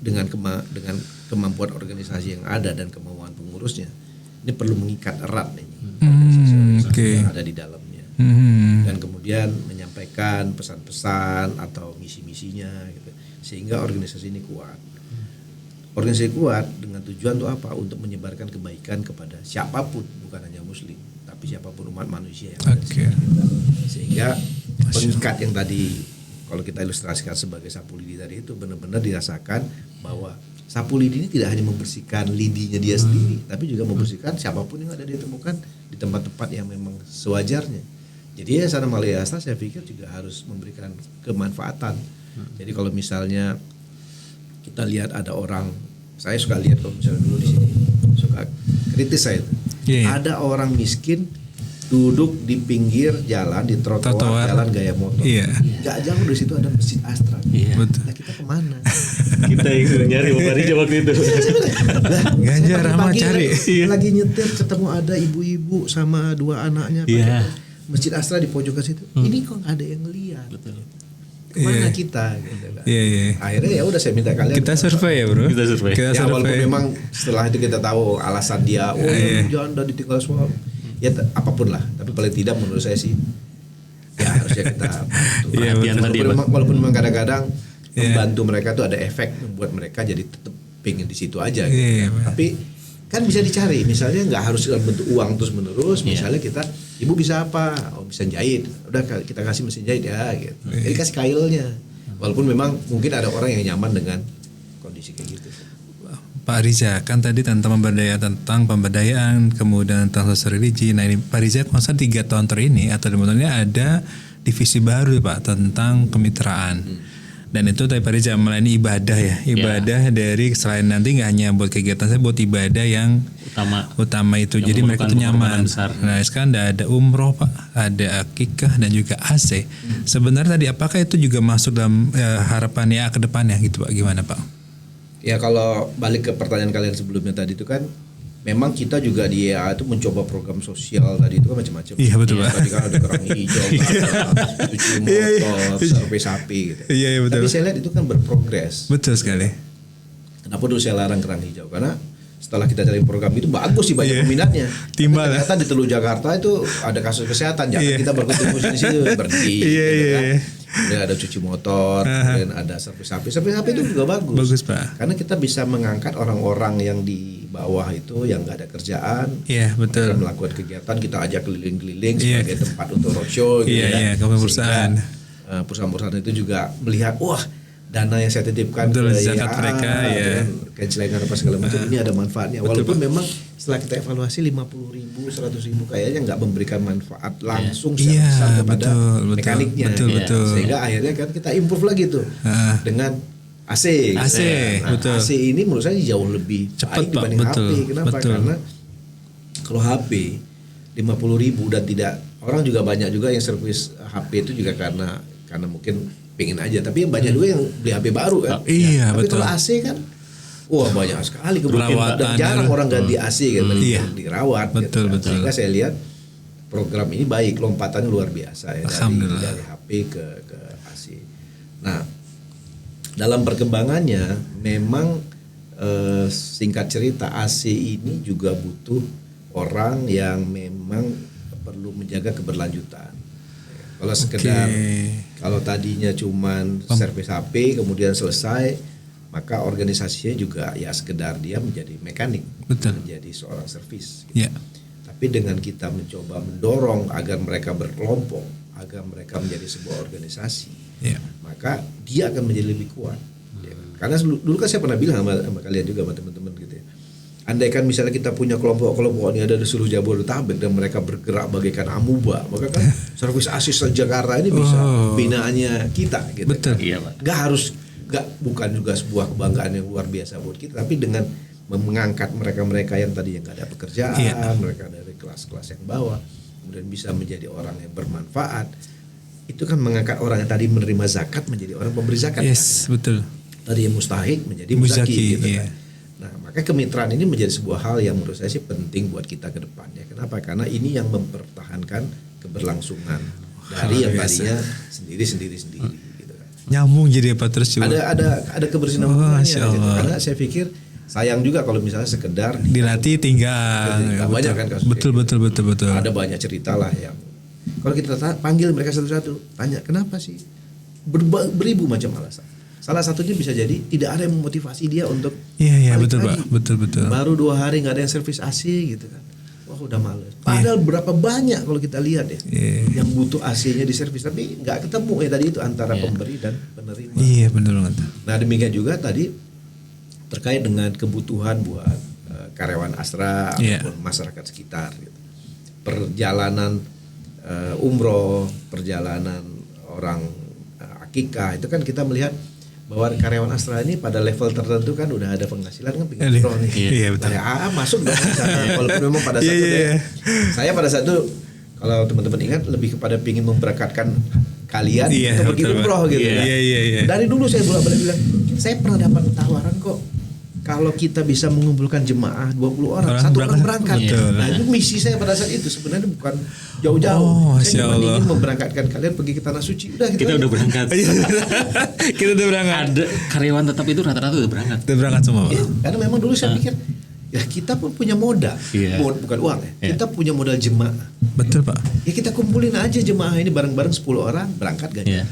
dengan kemampuan organisasi yang ada dan kemauan pengurusnya ini perlu mengikat erat nih organisasi yang ada di dalamnya dan kemudian menyampaikan pesan-pesan atau misi-misinya gitu, sehingga organisasi ini kuat. Organisasi kuat dengan tujuan untuk apa? Untuk menyebarkan kebaikan kepada siapapun, bukan hanya muslim tapi siapapun umat manusia yang ada di sekitar kita. Sehingga pengikat yang tadi kalau kita ilustrasikan sebagai sapu lidi tadi itu benar-benar dirasakan bahwa sapu lidi ini tidak hanya membersihkan lidinya dia sendiri, tapi juga membersihkan siapapun yang ada ditemukan di tempat-tempat yang memang sewajarnya. Jadi Yayasan Amalia Astra saya pikir juga harus memberikan kemanfaatan. Jadi kalau misalnya kita lihat ada orang, saya suka lihat kalau misalnya dulu di sini suka kritis saya itu. Ada orang miskin duduk di pinggir jalan di trotoar jalan gaya motor. Gak jauh dari situ ada masjid Astra. Nah kita kemana? Kita yang nyari Bapak Riza waktu itu. Ganjar Rahmat cari. Lagi nyetir ketemu ada ibu-ibu sama 2 anaknya. Masjid Astra di pojokan situ. Ini kok nggak ada yang ngeliat. Kemana kita? Gitu kan. Akhirnya ya udah saya minta kalian. Kita survei ya bro. Kita survei. Ya walaupun memang setelah itu kita tahu alasan dia, jangan udah ditinggal semua. Ya apapun lah. Tapi paling tidak menurut saya sih ya harusnya kita walaupun memang kadang-kadang membantu mereka tuh ada efek membuat mereka jadi tetap pengen di situ aja. Gitu. Tapi kan bisa dicari, misalnya nggak harus dalam bentuk uang terus menerus. Misalnya kita, ibu bisa apa? Oh bisa jahit, udah kita kasih mesin jahit ya. Gitu. Jadi kasih kailnya, walaupun memang mungkin ada orang yang nyaman dengan kondisi kayak gitu. Pak Riza kan tadi tentang pemberdayaan, kemudian tentang sosial religi. Nah ini Pak Riza masa 3 tahun ini atau sebetulnya ada divisi baru Pak tentang kemitraan. Dan itu tadi Pak Riza melayani ibadah ya, ibadah dari selain nanti nggak hanya buat kegiatan saya, buat ibadah yang utama itu. Jadi mereka tuh nyaman. Nah sekarang ada umroh Pak, ada akikah dan juga AC. Sebenarnya tadi apakah itu juga masuk dalam harapan ya ke depannya gitu Pak? Gimana Pak? Ya kalau balik ke pertanyaan kalian sebelumnya tadi itu kan memang kita juga di YAA itu mencoba program sosial tadi itu kan macam-macam. Iya betul Pak. Tadi kan ada kerang hijau, cuci motor, survei sapi gitu. Iya betul. Tapi saya lihat itu kan berprogres. Betul sekali. Kenapa dulu saya larang kerang hijau? Karena setelah kita cari program itu bagus sih banyak peminatnya. Timbal. Ternyata di Teluk Jakarta itu ada kasus kesehatan. Jangan kita berkontribusi di situ berhenti. Gitu kan. Kemudian ada cuci motor, kemudian ada servis HP. Servis HP itu juga bagus. Bagus, Pak. Karena kita bisa mengangkat orang-orang yang di bawah itu yang nggak ada kerjaan. Iya, betul. Mereka melakukan kegiatan, kita ajak keliling-keliling Iya. sebagai tempat untuk roadshow gitu Iya, ya. iya, ke perusahaan. Sehingga, perusahaan-perusahaan itu juga melihat, wah, dana yang saya titipkan Betul, ke zakat mereka, ya. dengan cancelingan apa segala macam ini ada manfaatnya. Betul, Walaupun Pak. memang setelah kita evaluasi 50.000, 100.000 kayaknya nggak memberikan manfaat langsung Iya, secara besar kepada betul, mekaniknya. betul, Ya. betul. Sehingga akhirnya kan kita improve lagi tuh dengan AC. AC, Nah, betul. AC ini menurut saya jauh lebih Cepat, baik Pak, dibanding betul, HP. Kenapa? betul. Karena kalau HP 50.000 dan tidak, orang juga banyak juga yang servis HP itu juga karena mungkin pengen aja, tapi banyak juga yang beli HP baru kan. Iya, Tapi betul. kalau AC kan, wah banyak sekali kebutuhan Perawatan, dan jarang orang ganti AC kan, Iya. dirawat. Betul, kan. betul. Sehingga saya lihat program ini baik, lompatannya luar biasa ya Alhamdulillah. dari HP ke AC. Nah, dalam perkembangannya memang singkat cerita AC ini juga butuh orang yang memang perlu menjaga keberlanjutan. Kalau sekedar kalau tadinya cuman servis HP kemudian selesai, maka organisasinya juga ya sekedar dia menjadi mekanik, Betul. menjadi seorang servis. Ya. Tapi dengan kita mencoba mendorong agar mereka berkelompok, agar mereka menjadi sebuah organisasi, Ya. maka dia akan menjadi lebih kuat. Ya kan? Karena dulu kan saya pernah bilang sama kalian juga, sama teman-teman gitu ya. Andaikan misalnya kita punya kelompok-kelompok ini ada di seluruh Jabodetabek dan mereka bergerak bagaikan amuba, maka kan servis asis Jakarta ini bisa binaannya kita gitu. Betul. Iya, Pak. Bukan juga sebuah kebanggaan yang luar biasa buat kita, tapi dengan mengangkat mereka-mereka yang tadi yang gak ada pekerjaan, Iya. mereka dari kelas-kelas yang bawah, kemudian bisa menjadi orang yang bermanfaat. Itu kan mengangkat orang yang tadi menerima zakat menjadi orang pemberi zakat. Yes, betul. Tadi yang mustahik menjadi Muzaki, muzaki gitu iya. kan. Nah, maka kemitraan ini menjadi sebuah hal yang menurut saya sih penting buat kita ke depannya. Kenapa? Karena ini yang mempertahankan keberlangsungan dari yang tadinya sendiri gitu kan. Nyambung jadi apa terus juga. Ada kebersinambungannya Masya gitu. Allah. Karena saya pikir sayang juga kalau misalnya sekedar Dilatih tinggal. Nggak banyak kan kasus betul, kayak betul, betul, betul. ada banyak cerita lah yang kalau kita panggil mereka satu-satu, tanya kenapa sih, beribu macam alasan. Salah satunya bisa jadi tidak ada yang memotivasi dia untuk Iya, balik betul, lagi. Pak. Betul. Baru 2 hari nggak ada yang servis AC gitu kan, wah udah males. Padahal berapa banyak kalau kita lihat ya Iya. yang butuh AC-nya diservis, tapi nggak ketemu ya tadi itu antara pemberi dan penerima. Iya, betul banget. Nah demikian juga tadi terkait dengan kebutuhan buat karyawan Astra Iya. ataupun masyarakat sekitar gitu. Perjalanan umroh, perjalanan orang akikah itu kan kita melihat bahwa karyawan Astra ini pada level tertentu kan udah ada penghasilan kan pengen umroh nih. Iya, betul. Nah, masuk dong di sana. Walaupun memang pada saat Iya, itu iya. saya pada saat itu kalau teman-teman ingat lebih kepada pingin memberkatkan kalian Iya, untuk pergi betul, Pak. umroh gitu kan. Iya. Dari dulu saya bolak-balik bilang, saya pernah dapat tawaran kok kalau kita bisa mengumpulkan jemaah 20 orang, Orang satu berangkat. orang berangkat. Betul. Nah, itu misi saya pada saat itu sebenarnya bukan jauh-jauh. Oh, Masya Saya cuma Allah. ingin memberangkatkan kalian pergi ke tanah suci. Udah gitu Kita aja. udah berangkat. Kita udah berangkat. Ada karyawan tetap itu rata-rata udah berangkat. Udah berangkat semua, Pak. Ya, karena memang dulu saya pikir ya kita pun punya modal, Iya. bukan uang ya. Iya. Kita punya modal jemaah. Betul, Pak. Ya kita kumpulin aja jemaah ini bareng-bareng 10 orang berangkat gaji. Iya.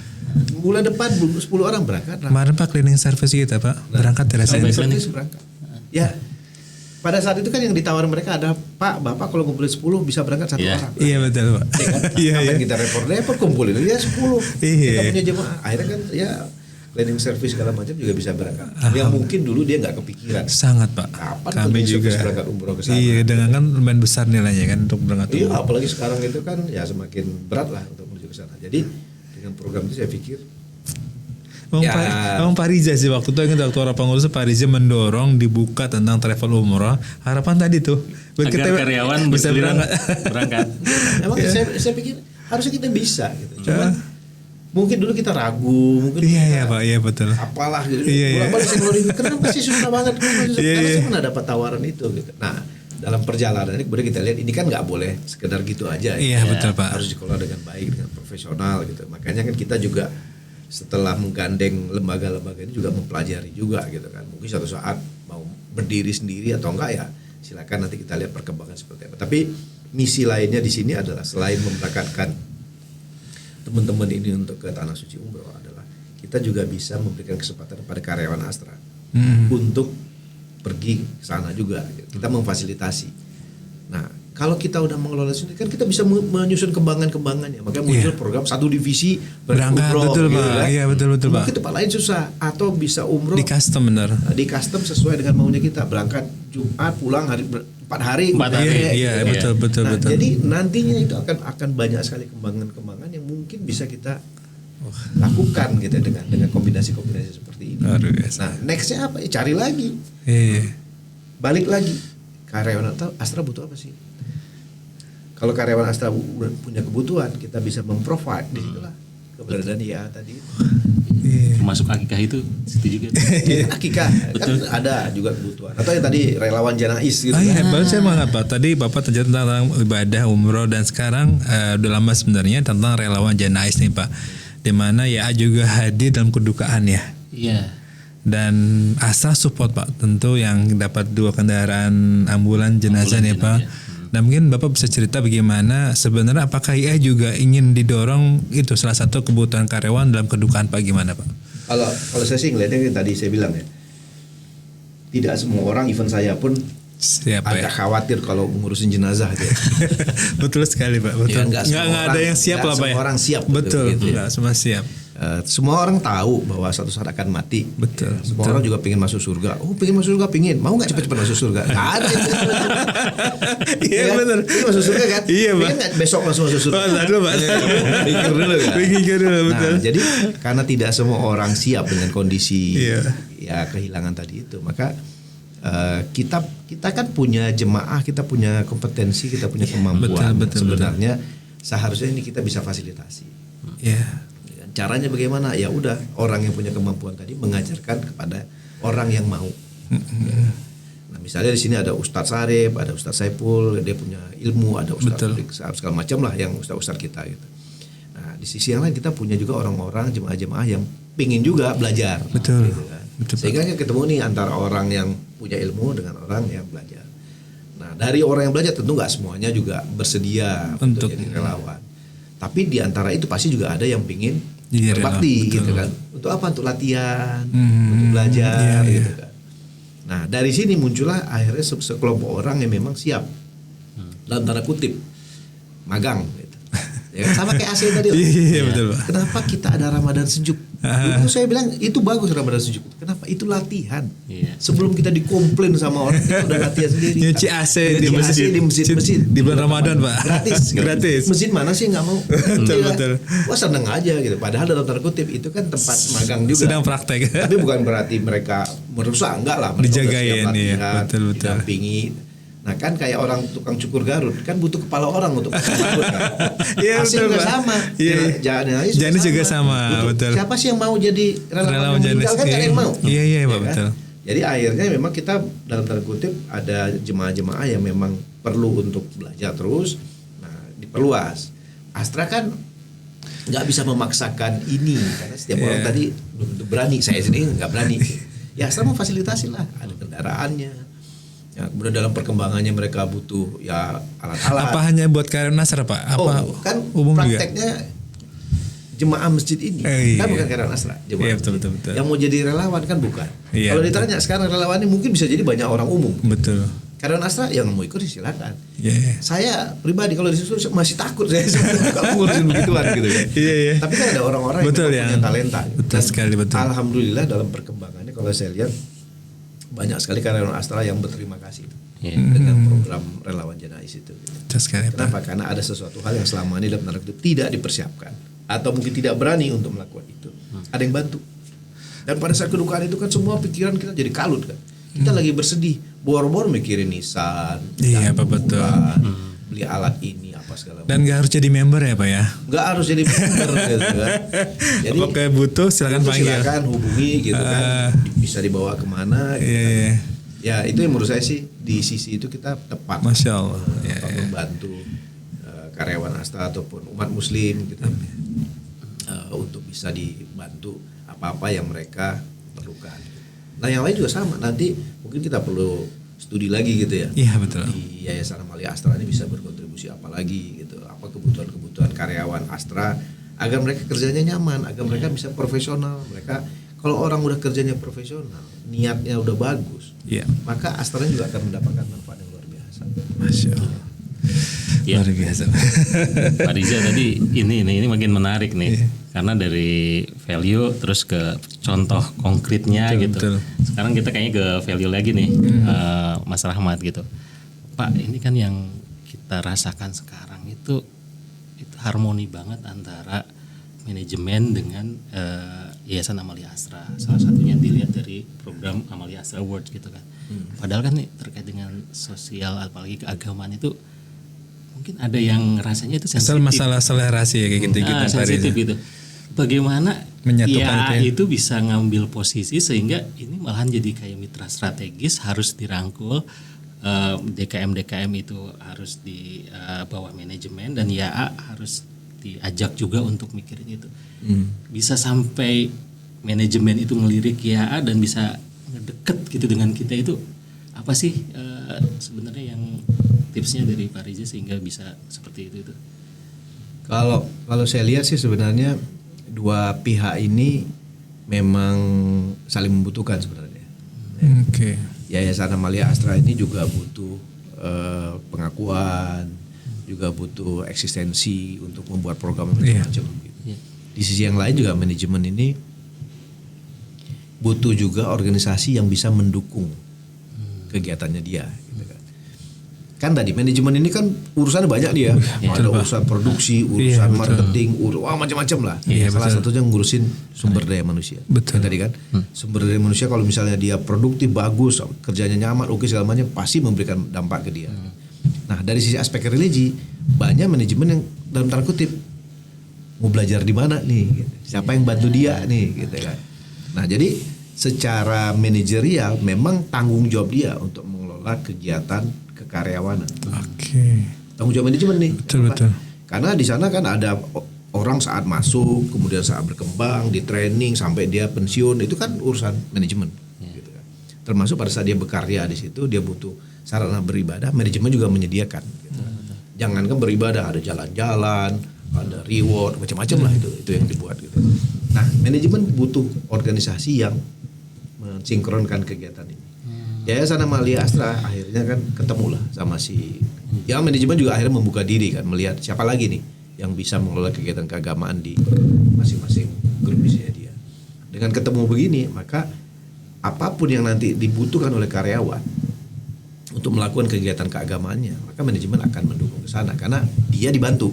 Bulan depan 10 orang berangkat. Kemarin Pak cleaning service kita, Pak. Berangkat dari sampai sini. cleaning. Servis berangkat. Ya. Pada saat itu kan yang ditawar mereka ada, Pak, Bapak kalau ngumpulin 10 bisa berangkat 1 Iya. orang. Iya, betul, Pak. Ya kan? Iya, Ngapain iya. kita repot-repot kumpulin aja 10. Iya. Kita punya jemaah. Akhirnya kan ya cleaning service segala macam juga bisa berangkat. Yang mungkin dulu dia nggak kepikiran. Sangat, Pak. Kapan Kami tuh juga. service berangkat umroh ke sana? Iya, dengan kan lumayan besar nilainya kan untuk berangkat. Iya, apalagi sekarang itu kan ya semakin berat lah untuk menuju ke sana. Jadi dengan program itu saya pikir Emang Pak Riza sih waktu itu ingat waktu orang pengurus Pak Riza mendorong dibuka tentang travel umroh. Harapan tadi tuh biar Agar karyawan bisa berkeliling berangkat. berangkat. emang saya pikir harusnya kita bisa gitu. Cuman mungkin dulu kita ragu, mungkin Iya, kita Pak. Iya, betul. apalah gitu. Iya, iya. Bolak-balik saya ngeluarin, kenapa sih susah banget? Iya, Karena iya. saya pernah dapat tawaran itu gitu. Nah, dalam perjalanan ini kemudian kita lihat ini kan nggak boleh sekedar gitu aja. Iya, betul, Pak. Harus dikelola dengan baik, dengan profesional gitu. Makanya kan kita juga setelah menggandeng lembaga-lembaga ini juga mempelajari juga gitu kan. Mungkin suatu saat mau berdiri sendiri atau enggak ya silakan nanti kita lihat perkembangan seperti apa. Tapi misi lainnya di sini adalah selain memberangkatkan teman-teman ini untuk ke Tanah Suci Umroh adalah kita juga bisa memberikan kesempatan pada karyawan Astra untuk pergi ke sana juga. Kita memfasilitasi. Nah, kalau kita udah mengelola sini kan kita bisa menyusun kembangan-kembangannya. Makanya muncul program satu divisi berangkat, umroh, betul gitu Pak. kan. Iya betul Pak. Mungkin tempat lain susah, atau bisa umroh Di custom benar. di custom sesuai dengan maunya kita, berangkat Jumat pulang 4 hari. Iya, betul. Jadi nantinya itu akan banyak sekali kembangan-kembangan yang mungkin bisa kita lakukan gitu dengan kombinasi-kombinasi seperti ini. Luar biasa. Nah, nextnya apa? Cari lagi, Iya. balik lagi. Karyawan Astra butuh apa sih? Kalau karyawan Astra punya kebutuhan, kita bisa memprovide, disitulah keberadaan IA tadi. Masuk akikah itu situ juga. Akikah kan ada juga kebutuhan. Atau yang tadi relawan Janais gitu. Iya, baru saya mau apa? Tadi Bapak terjadi tentang ibadah umroh dan sekarang udah lama sebenarnya tentang relawan Janais nih Pak. Dimana ya juga hadir dalam kedukaan ya. Iya. Dan Astra support Pak, tentu yang dapat 2 kendaraan ambulan jenazah nih Pak. Dan mungkin Bapak bisa cerita bagaimana sebenarnya apakah IA juga ingin didorong itu salah satu kebutuhan karyawan dalam kedukaan Pak, gimana Pak? Kalau saya sih ngelihatnya tadi saya bilang ya, tidak semua orang, even saya pun Siapa agak ya? khawatir kalau ngurusin jenazah gitu. Betul sekali Pak, betul. Ya, nggak Nggak ada yang siap lah Pak ya. Semua orang siap. Betul, gitu ya. nggak semua siap. Semua orang tahu bahwa suatu saat akan mati. Betul. Ya, semua orang juga pengen masuk surga. Oh, pengen masuk surga, pengen. Mau nggak cepat-cepat masuk surga? Nggak ada. Iya kan? benar. Pengen masuk surga kan? Iya Pak. Pengen nggak besok langsung masuk surga? Oh, dulu Pak. Pikir dulu kan? Pikir dulu, betul. Nah, jadi karena tidak semua orang siap dengan kondisi Iya. ya kehilangan tadi itu, maka kita kan punya jemaah, kita punya kompetensi, kita punya kemampuan. betul, Sebenarnya seharusnya ini kita bisa fasilitasi. Iya. Caranya bagaimana? Ya udah, orang yang punya kemampuan tadi mengajarkan kepada orang yang mau. Ya. Nah, misalnya di sini ada Ustadz Sarip, ada Ustadz Saipul, dia punya ilmu, ada Ustadz segala macam lah yang Ustadz kita gitu. Nah, di sisi yang lain kita punya juga orang-orang jemaah-jemaah yang pingin juga belajar. Betul. Gitu kan. Betul, Sehingga ketemu nih antara orang yang punya ilmu dengan orang yang belajar. Nah, dari orang yang belajar tentu nggak semuanya juga bersedia untuk jadi relawan. Tapi di antara itu pasti juga ada yang pingin berbakti gitu kan. Untuk apa? Untuk latihan, untuk belajar gitu kan. Nah, dari sini muncullah akhirnya sekelompok orang yang memang siap dalam tanda kutip magang gitu. Ya kan? Sama kayak AC tadi. Iya, betul Pak. Kenapa kita ada Ramadan sejuk? Dulu saya bilang itu bagus Ramadan sejuk. Kenapa? Itu latihan. Iya. Sebelum kita dikomplain sama orang, kita udah latihan sendiri. Nyuci AC di masjid. Di bulan Ramadan Pak. Gratis. Gratis. Masjid mana sih nggak mau? Betul. Wah, seneng aja gitu. Padahal dalam tanda kutip itu kan tempat magang juga. Sedang praktek. Tapi bukan berarti mereka merusak, enggak lah. Mereka Dijagain, udah siap iya. latihan, Betul. didampingi. Nah kan kayak orang tukang cukur Garut kan butuh kepala orang untuk Garut kan. Iya, Asing betul, juga Pak. sama. Iya. Janis juga sama, betul. Siapa sih yang mau jadi relawan yang meninggal kan nggak ada yang mau. Iya Pak, kan? betul. Jadi akhirnya memang kita dalam tanda kutip ada jemaah-jemaah yang memang perlu untuk belajar terus. Nah diperluas. Astra kan nggak bisa memaksakan ini karena setiap orang tadi belum tentu berani. Saya sendiri nggak berani. Ya Astra mau fasilitasi lah, ada kendaraannya. Ya, kemudian dalam perkembangannya mereka butuh ya alat-alat. Apa hanya buat karyawan Astra Pak? Apa kan umum juga? prakteknya jemaah masjid ini kan bukan karyawan Astra, jemaah betul. yang mau jadi relawan kan bukan. Iya, Kalau ditanya sekarang relawan ini mungkin bisa jadi banyak orang umum. Betul. Karyawan Astra yang mau ikut silakan. Iya. Saya pribadi kalau disuruh masih takut saya kalau ngurusin begituan gitu kan. Iya. Tapi kan ada orang-orang yang punya talenta. Betul sekali, betul. Alhamdulillah dalam perkembangannya kalau saya lihat banyak sekali karyawan Astra yang berterima kasih dengan program relawan Janais itu. Sekali, kenapa? Karena ada sesuatu hal yang selama ini dalam tanda kutip tidak dipersiapkan atau mungkin tidak berani untuk melakukan itu. Ada yang bantu. Dan pada saat kedukaan itu kan semua pikiran kita jadi kalut kan. Kita lagi bersedih, bor-bor mikirin Nissan, iya Pak, betul. Beli alat ini apa segala macam. Dan nggak harus jadi member ya Pak ya? Nggak harus jadi member gitu kan. Jadi apakah butuh silakan panggil. Silakan hubungi gitu kan. Bisa dibawa kemana gitu kan. Ya itu yang menurut saya sih di sisi itu kita tepat. Masya Allah. Membantu karyawan Astra ataupun umat Muslim gitu untuk bisa dibantu apa-apa yang mereka perlukan. Nah yang lain juga sama. Nanti mungkin kita perlu studi lagi gitu ya. Iya betul. Di Yayasan Amalia Astra ini bisa berkontribusi apa lagi gitu. Apa kebutuhan-kebutuhan karyawan Astra agar mereka kerjanya nyaman, agar mereka bisa profesional. Mereka kalau orang udah kerjanya profesional, niatnya udah bagus, maka Astra juga akan mendapatkan manfaat yang luar biasa. Masya Allah. Ya. Luar biasa. Pak Riza tadi ini makin menarik nih, karena dari value terus ke contoh konkretnya gitu. Betul. Sekarang kita kayaknya ke value lagi nih, Mas Rahmat gitu. Pak, ini kan yang kita rasakan sekarang itu harmoni banget antara manajemen dengan Yayasan Amalia Astra. Salah satunya dilihat dari program Amalia Astra Awards gitu kan. Padahal kan nih terkait dengan sosial apalagi keagamaan itu mungkin ada yang rasanya itu sensitif. Asal masalah selera sih kayak gitu-gitu. Sensitif gitu. Bagaimana menyatukan itu bisa ngambil posisi sehingga ini malahan jadi kayak mitra strategis, harus dirangkul. DKM itu harus di bawah manajemen, dan YAA harus diajak juga untuk mikirin itu. Bisa sampai manajemen itu ngelirik YAA dan bisa ngedeket gitu dengan kita, itu apa sih sebenarnya yang tipsnya dari Pak Riza sehingga bisa seperti itu? Kalau saya lihat sih sebenarnya dua pihak ini memang saling membutuhkan sebenarnya. Oke. Yayasan Amalia Astra ini juga butuh pengakuan, juga butuh eksistensi untuk membuat program macam-macam. Gitu. Di sisi yang lain juga manajemen ini butuh juga organisasi yang bisa mendukung kegiatannya dia. Gitu kan tadi manajemen ini kan urusannya banyak dia, ada urusan produksi, urusan marketing, macam-macam lah. Salah satunya ngurusin sumber daya manusia. Betul. Tadi kan sumber daya manusia kalau misalnya dia produktif, bagus, kerjanya nyaman, oke segala macam, pasti memberikan dampak ke dia. Nah dari sisi aspek religi, banyak manajemen yang dalam tanda kutip mau belajar di mana nih, gitu. Siapa yang bantu dia nih, gitu kan. Nah jadi secara manajerial memang tanggung jawab dia untuk mengelola kegiatan kekaryawanan. Oke. Tanggung jawab manajemen nih. Betul. Karena di sana kan ada orang saat masuk, kemudian saat berkembang, di training sampai dia pensiun, itu kan urusan manajemen. Gitu kan. Termasuk pada saat dia berkarya di situ, dia butuh sarana beribadah, manajemen juga menyediakan. Gitu. Jangankan beribadah, ada jalan-jalan, ada reward, macam-macam lah itu yang dibuat gitu. Nah, manajemen butuh organisasi yang mensinkronkan kegiatan ini. Yayasan Amalia Astra akhirnya kan ketemulah sama manajemen juga akhirnya membuka diri kan, melihat siapa lagi nih yang bisa mengelola kegiatan keagamaan di masing-masing grup bisnisnya dia. Dengan ketemu begini, maka apapun yang nanti dibutuhkan oleh karyawan untuk melakukan kegiatan keagamaannya, maka manajemen akan mendukung ke sana karena dia dibantu.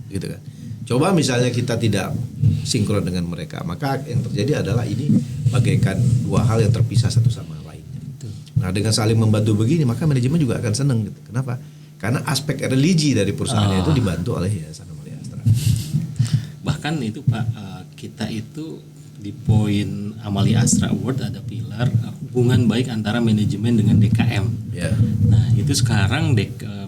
Gitu kan. Coba misalnya kita tidak sinkron dengan mereka, maka yang terjadi adalah ini bagaikan dua hal yang terpisah satu sama lainnya. Nah, dengan saling membantu begini, maka manajemen juga akan senang. Gitu. Kenapa? Karena aspek religi dari perusahaannya itu dibantu oleh Yayasan Amalia Astra. Bahkan itu Pak, kita itu di poin Amalia Astra Award ada pilar hubungan baik antara manajemen dengan DKM. Ya. Nah itu sekarang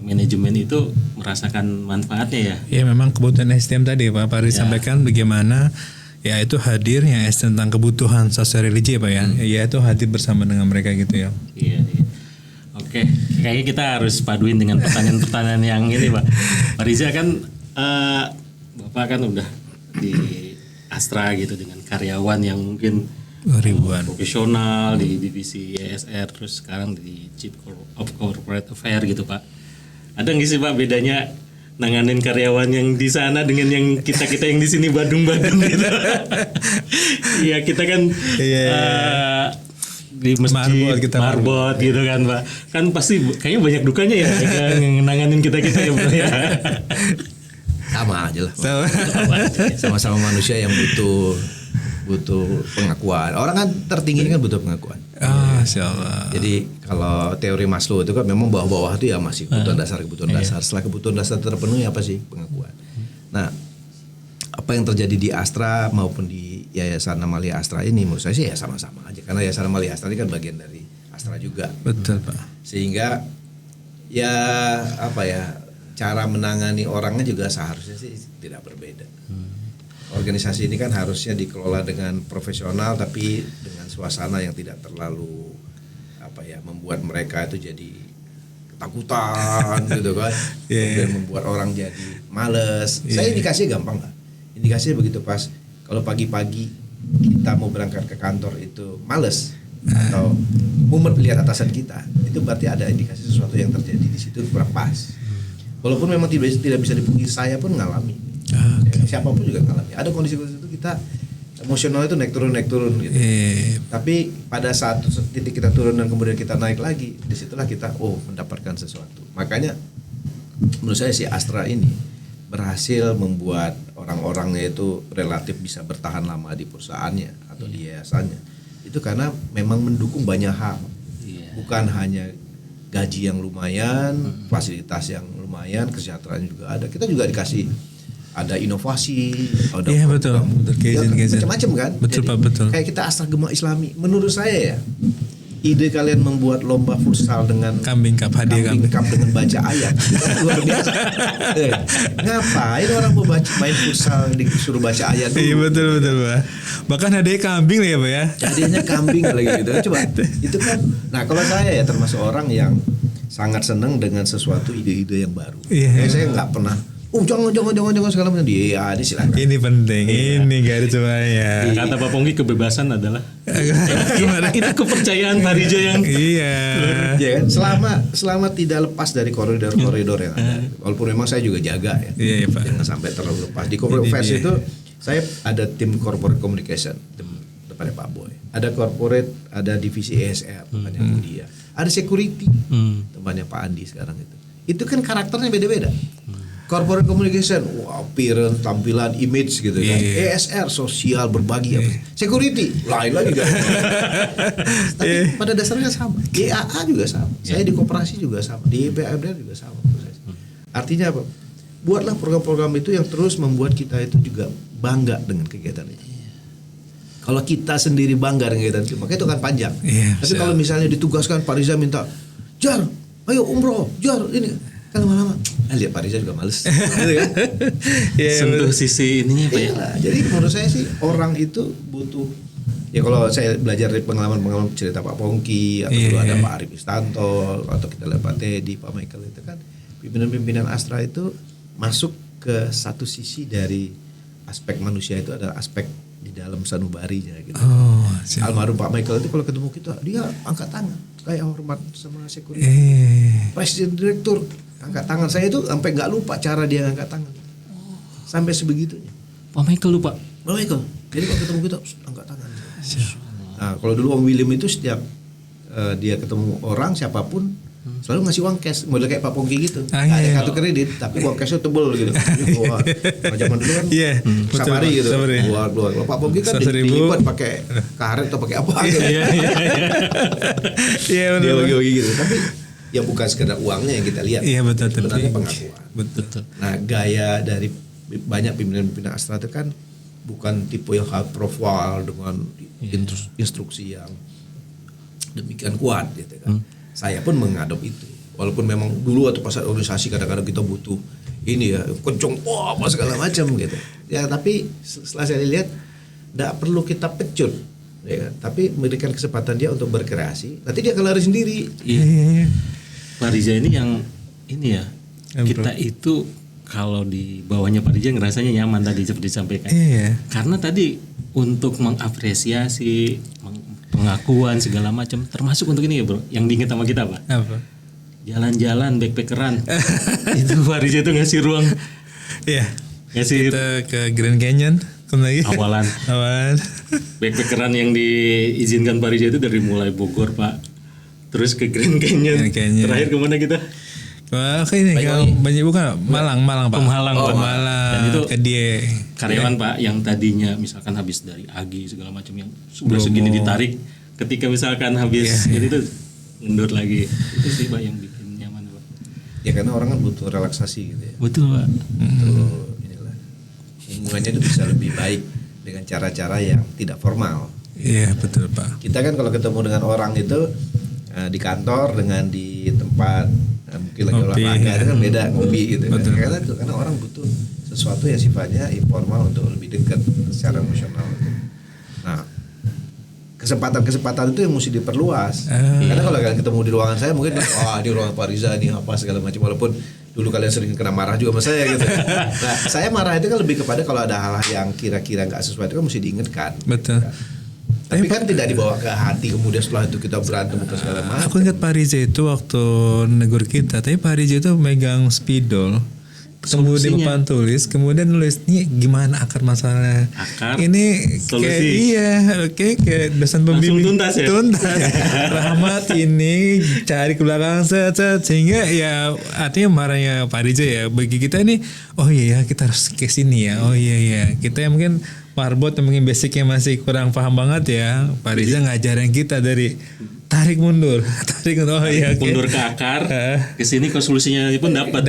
manajemen itu merasakan manfaatnya ya. Ya memang kebutuhan SDM tadi Pak Riza sampaikan bagaimana ya itu hadirnya tentang kebutuhan sosial religi Pak ya. Ya itu hadir bersama dengan mereka gitu ya. Iya. Oke, kayaknya kita harus paduin dengan pertanyaan-pertanyaan yang ini Pak. Pak Riza kan Bapak kan udah di Astra gitu dengan karyawan yang mungkin ribuan profesional di divisi ESR, terus sekarang di Chief of Corporate Affairs gitu Pak. Ada nggak sih Pak bedanya nanganin karyawan yang di sana dengan yang kita yang di sini Badung-Badung gitu? Iya kita kan di masjid marbot gitu kan Pak. Kan pasti kayaknya banyak dukanya ya yang nanganin kita ya Pak ya. Sama aja lah. Sama-sama manusia yang butuh pengakuan. Orang kan tertinggi kan butuh pengakuan. Insyaallah. Jadi kalau teori Maslow itu kan memang bawah-bawah itu ya masih kebutuhan dasar. Setelah kebutuhan dasar terpenuhi apa sih? Pengakuan. Nah, apa yang terjadi di Astra maupun di Yayasan Amalia Astra ini menurut saya sih ya sama-sama aja. Karena Yayasan Amalia Astra ini kan bagian dari Astra juga. Betul Pak. Sehingga cara menangani orangnya juga seharusnya sih tidak berbeda. Organisasi ini kan harusnya dikelola dengan profesional tapi dengan suasana yang tidak terlalu membuat mereka itu jadi ketakutan gitu kan. Kemudian membuat orang jadi males. Saya indikasinya gampang lah. Indikasinya begitu pas kalau pagi-pagi kita mau berangkat ke kantor itu males atau mumet lihat atasan kita, itu berarti ada indikasi sesuatu yang terjadi di situ kurang pas. Walaupun memang tidak bisa dipungkiri, saya pun ngalami. Siapapun juga ngalami. Ada kondisi-kondisi itu kita emosional itu naik turun gitu. Tapi pada saat titik kita turun dan kemudian kita naik lagi, disitulah kita mendapatkan sesuatu. Makanya menurut saya si Astra ini berhasil membuat orang-orangnya itu relatif bisa bertahan lama di perusahaannya atau di yayasannya. Itu karena memang mendukung banyak hal, bukan hanya gaji yang lumayan, fasilitas yang lumayan, kesejahteraan juga ada. Kita juga dikasih ada inovasi, ada betul macam-macam kan. Betul jadi, Pak, betul. Kayak kita Astra Gema Islami, menurut saya ya, ide kalian membuat lomba futsal dengan kambing cup dengan baca ayat luar biasa. Ngapain orang mau main futsal disuruh baca ayat dulu? Iya betul Pak. Bahkan hadiah kambing lah ya Pak ya. Hadiahnya kambing lagi gitu. Coba itu kan. Nah kalau saya ya termasuk orang yang sangat senang dengan sesuatu ide-ide yang baru. Saya nggak pernah. Jangan segala macam. Dia silakan. Ini penting. Ini garis bawahnya. Kata Pak Pongki, kebebasan adalah itu kepercayaan Pak Riza yang ya kan. Selama tidak lepas dari koridor yang ada. Walaupun memang saya juga jaga ya. Iya Pak. Jangan sampai terlalu lepas. Di corporate affairs itu saya ada tim corporate communication depannya Pak Boy. Ada corporate, ada divisi ESR tempatnya Budia. Ada security tempatnya Pak Andi sekarang itu. Itu kan karakternya beda-beda. Corporate communication, appearance, tampilan, image gitu kan. ESR, sosial, berbagi. Security, lain lagi kan. Tapi pada dasarnya sama. Di AA juga sama. Saya di koperasi juga sama. Di IPAMDR juga sama. Artinya apa? Buatlah program-program itu yang terus membuat kita itu juga bangga dengan kegiatan itu. Kalau kita sendiri bangga dengan kegiatan itu, maka itu akan panjang. Tapi kalau misalnya ditugaskan Pak Riza minta, Jar, ayo umroh, Jar, ini. Kan lama-lama lihat Pak Riza juga males gitu kan. Sentuh sisi ininya Pak ya. Jadi menurut saya sih orang itu butuh, ya kalau saya belajar dari pengalaman cerita Pak Pongki atau dulu ada Pak Arif Istanto atau kita lihat Pak Teddy, Pak Michael, itu kan pimpinan-pimpinan Astra itu masuk ke satu sisi dari aspek manusia, itu adalah aspek di dalam sanubarinya gitu. Almarhum Pak Michael itu kalau ketemu kita dia angkat tangan kayak hormat sama security. Presiden direktur angkat tangan, saya itu sampai nggak lupa cara dia angkat tangan. Sampai sebegitunya. Pak Michael lupa. Pak Michael. Jadi kalau ketemu kita angkat tangan. Nah, kalau dulu Om William itu setiap dia ketemu orang siapapun selalu ngasih uang cash, model kayak Pak Pongki gitu. Ada kartu kredit tapi uang cashnya tebel gitu. Wah, zaman dulu kan Safari gitu. Keluar. Kalau Pak Pongki kan dilipat pakai karet atau pakai apa gitu. Dia bagi-bagi gitu. Tapi ya bukan sekedar uangnya yang kita lihat. Iya betul. Sebenarnya pengakuan. Betul. Nah, gaya dari banyak pimpinan-pimpinan Astra itu kan bukan tipe yang high profile dengan instruksi yang demikian kuat gitu kan. Saya pun mengadop itu. Walaupun memang dulu atau pas organisasi kadang-kadang kita butuh ini ya, kenceng apa segala macam gitu. Ya tapi setelah saya lihat tidak perlu kita pecut, ya, tapi memberikan kesempatan dia untuk berkreasi. Nanti dia akan lari sendiri. Iya. Pak Riza ini yang ini ya. Kita itu kalau di bawahnya Pak Riza ngerasanya nyaman tadi seperti disampaikan. Karena tadi untuk mengapresiasi, pengakuan segala macam, termasuk untuk ini ya bro, yang diingat sama kita Pak. Apa? Jalan-jalan backpackeran. Itu Pak Riza itu ngasih ruang. Iya. Ngasih kita ke Grand Canyon lagi. Awalan. Backpackeran yang diizinkan Pak Riza itu dari mulai Bogor Pak, terus ke Grand Canyon. Terakhir kemana kita? Wah, ini banyak bukan Malang Pak. Malang. Dan itu ke dia karyawan Pak yang tadinya misalkan habis dari Agi segala macam yang sudah segini ditarik, ketika misalkan habis itu tuh mundur lagi. Itu sih Pak yang bikin nyaman Pak. Ya karena orang kan butuh relaksasi gitu ya. Betul Pak. Inilah hubungannya itu bisa lebih baik dengan cara-cara yang tidak formal. Iya betul Pak. Kita kan kalau ketemu dengan orang itu di kantor dengan di tempat mungkin lagi olahraga itu kan beda, ngopi gitu. Karena orang butuh sesuatu yang sifatnya informal untuk lebih dekat secara emosional. Nah, kesempatan itu yang mesti diperluas. Karena kalau kalian ketemu di ruangan saya mungkin di ruangan Pak Riza ini apa segala macam, walaupun Dulu kalian sering kena marah juga sama saya gitu. Nah, saya marah itu kan lebih kepada kalau ada hal-hal yang kira-kira nggak sesuai itu kan mesti diingatkan. Betul. Tapi kan tidak dibawa ke hati kemudian setelah itu kita berantem atau segala macam. Aku ingat Pak Riza itu waktu negur kita, tapi Pak Riza itu megang spidol. Kemudian di papan tulis, kemudian nulis nih gimana akar masalahnya. Akar, ini solusi. Kayak dosen pembimbing. Tuntas ya? Tuntas. Rahmat ini cari ke belakang sehingga ya artinya marahnya Pak Riza ya bagi kita ini, oh iya ya kita harus ke sini ya. Oh iya ya kita yang mungkin marbot yang mungkin basicnya masih kurang paham banget ya. Pak Riza ngajarin kita dari tarik mundur. Oh iya. Mundur ke akar, ke sini ke solusinya pun dapat.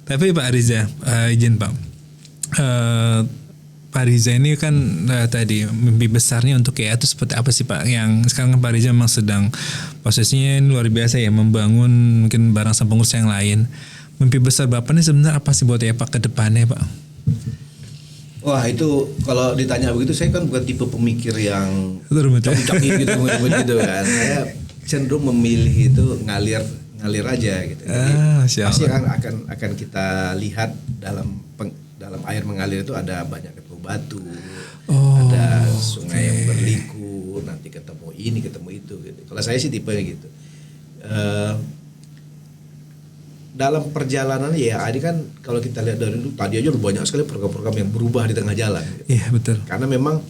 Tapi Pak Riza, izin Pak. Pak Riza ini kan tadi mimpi besarnya untuk ya itu seperti apa sih Pak? Yang sekarang kan Pak Riza memang sedang posisinya luar biasa ya, membangun mungkin barang sama pengurus yang lain. Mimpi besar Bapak ini sebenarnya apa sih buat ya Pak ke depannya Pak? Wah itu kalau ditanya begitu saya kan bukan tipe pemikir yang Canggih gitu kan. Saya cenderung memilih itu ngalir aja gitu. Jadi pasti akan kita lihat dalam air mengalir itu ada banyak ketemu batu, ada sungai yang berliku, nanti ketemu ini ketemu itu gitu. Kalau saya sih tipe gitu. Dalam perjalanan ya ini kan kalau kita lihat dari dulu tadi aja banyak sekali program-program yang berubah di tengah jalan. Gitu. Iya betul. Karena memang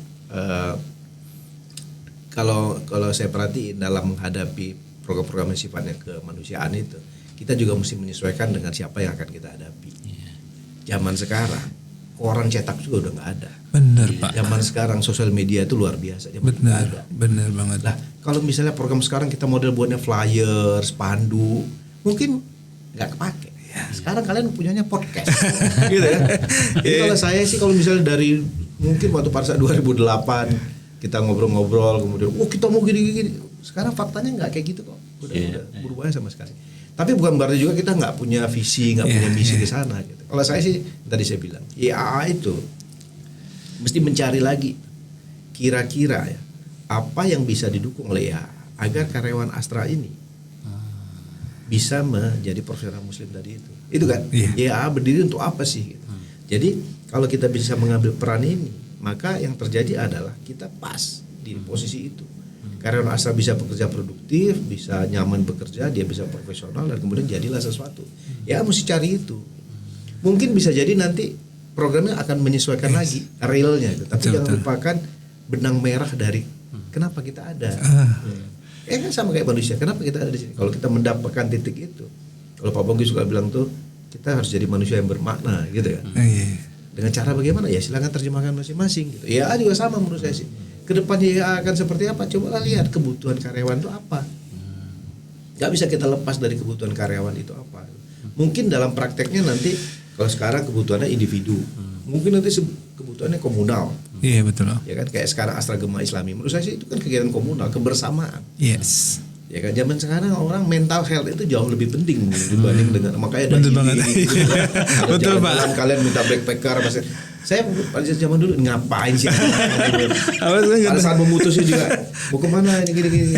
kalau saya perhatiin dalam menghadapi program-program yang sifatnya kemanusiaan itu, kita juga mesti menyesuaikan dengan siapa yang akan kita hadapi. Zaman sekarang koran cetak juga udah nggak ada. Bener Pak. Zaman sekarang sosial media itu luar biasa. Bener banget. Nah kalau misalnya program sekarang kita model buatnya flyer, spanduk, mungkin nggak kepake. Sekarang kalian punyanya podcast, gitu kan? Jadi kalau saya sih kalau misalnya dari mungkin waktu pada saat 2008 kita ngobrol-ngobrol kemudian, kita mau gini-gini. Sekarang faktanya nggak kayak gitu kok, udah berubah sama sekali. Tapi bukan berarti juga kita nggak punya visi, nggak punya misi ke sana. Gitu. Kalau saya sih tadi saya bilang, IAA itu mesti mencari lagi kira-kira ya apa yang bisa didukung oleh IAA agar karyawan Astra ini bisa menjadi profesional muslim tadi itu. Itu kan, IAA berdiri untuk apa sih? Gitu. Jadi kalau kita bisa mengambil peran ini, maka yang terjadi adalah kita pas di posisi itu. Karyawan Astra bisa bekerja produktif, bisa nyaman bekerja, dia bisa profesional dan kemudian jadilah sesuatu. Ya mesti cari itu. Mungkin bisa jadi nanti programnya akan menyesuaikan lagi realnya itu. Tapi jangan lupakan benang merah dari kenapa kita ada. Ya kan sama kayak manusia. Kenapa kita ada di sini? Kalau kita mendapatkan titik itu, kalau Pak Bonggi suka bilang tuh kita harus jadi manusia yang bermakna, gitu kan? Dengan cara bagaimana? Ya silakan terjemahkan masing-masing. Gitu. Ya juga sama menurut saya sih. Kedepannya ya akan seperti apa? Coba lihat kebutuhan karyawan itu apa. Gak bisa kita lepas dari kebutuhan karyawan itu apa. Mungkin dalam prakteknya nanti kalau sekarang kebutuhannya individu, mungkin nanti kebutuhannya komunal. Iya betul. Ya kan kayak sekarang Astra Gema Islami. Menurut saya sih itu kan kegiatan komunal, kebersamaan. Yes. Ya kan zaman sekarang orang mental health itu jauh lebih penting dibanding dengan makanya betul banget. Betul Pak. Kalian minta backpacker pasti. Saya pada zaman dulu ngapain sih? Pada saat memutusnya juga mau kemana ini gini-gini.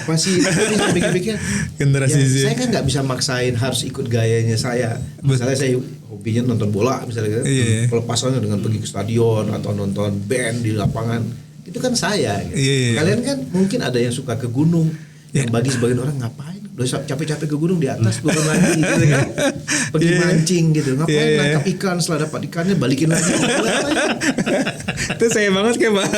Masih bisa pikir-pikir. Generasi saya kan nggak bisa maksain harus ikut gayanya saya. Misalnya saya hobinya nonton bola misalnya, pelepasannya dengan pergi ke stadion atau nonton band di lapangan itu kan saya. Gitu. Kalian kan mungkin ada yang suka ke gunung. Yang bagi sebagian orang ngapain? Udah capek-capek ke gunung di atas turun lagi gitu kan. Pergi mancing gitu. Ngapain nangkap ikan setelah dapat ikannya balikin lagi. Itu saya banget kayak Pak.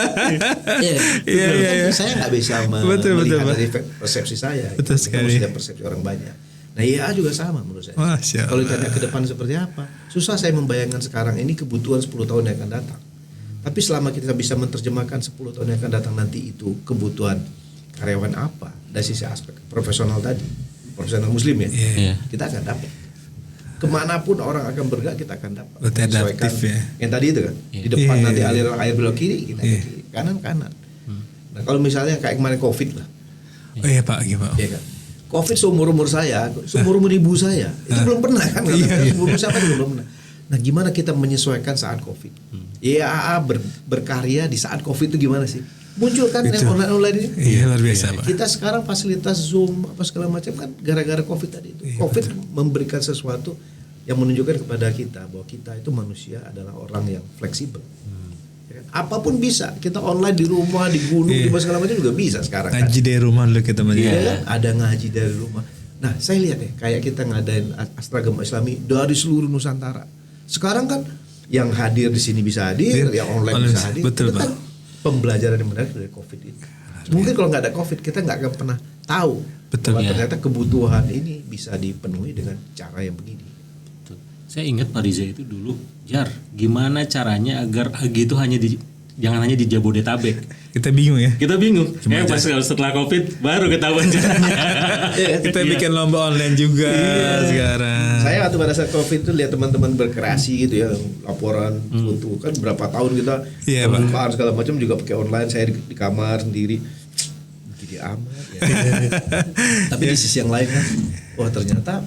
Saya nggak bisa melihat dari persepsi saya. Betul sekali. Harus ada persepsi orang banyak. Nah IAA juga sama menurut saya. Kalau ditanya ke depan seperti apa, susah saya membayangkan sekarang ini kebutuhan 10 tahun yang akan datang. Tapi selama kita bisa menerjemahkan 10 tahun yang akan datang nanti itu kebutuhan karyawan apa dari sisi aspek profesional tadi, profesional muslim ya, kita akan dapat. Kemanapun orang akan bergerak kita akan dapat. Menyesuaikan yang tadi itu kan, di depan nanti aliran air belok kiri, kita ke kiri, kanan. Nah kalau misalnya kayak kemarin COVID lah. Oh iya Pak, gimana? Iya kan. COVID seumur saya, seumur ibu saya, itu belum pernah kan? Seumur siapa itu belum pernah. Nah gimana kita menyesuaikan saat COVID? IAA berkarya di saat COVID itu gimana sih? muncul kan yang online ini. Iya luar biasa Pak. Kita sekarang fasilitas Zoom apa segala macam kan gara-gara Covid tadi itu. Covid memberikan sesuatu yang menunjukkan kepada kita bahwa kita itu manusia adalah orang yang fleksibel. Ya kan? Apapun bisa. Kita online di rumah, di gunung, di segala macam juga bisa sekarang. Ngaji dari rumah dulu kita Iya, ada ngaji dari rumah. Nah, saya lihat ya, kayak kita ngadain Astra Gema Islami dari seluruh Nusantara. Sekarang kan yang hadir di sini bisa hadir, yang online bisa hadir. Betul, itu kan pembelajaran yang menarik dari Covid itu. Mungkin kalau nggak ada Covid kita nggak akan pernah tahu bahwa ternyata kebutuhan ini bisa dipenuhi dengan cara yang begini. Betul. Saya ingat Pak Riza itu dulu, gimana caranya agar Agi itu jangan hanya di Jabodetabek. Kita bingung ya. Kita bingung. Pas setelah Covid baru ketahuan caranya. Kita bikin lomba online juga sekarang. Saya waktu pada saat Covid itu lihat teman-teman berkreasi gitu ya, laporan foto kan berapa tahun kita perlombaan segala macam juga pakai online. Saya di kamar sendiri, gini amat ya. Tapi di sisi yang lain kan, wah ternyata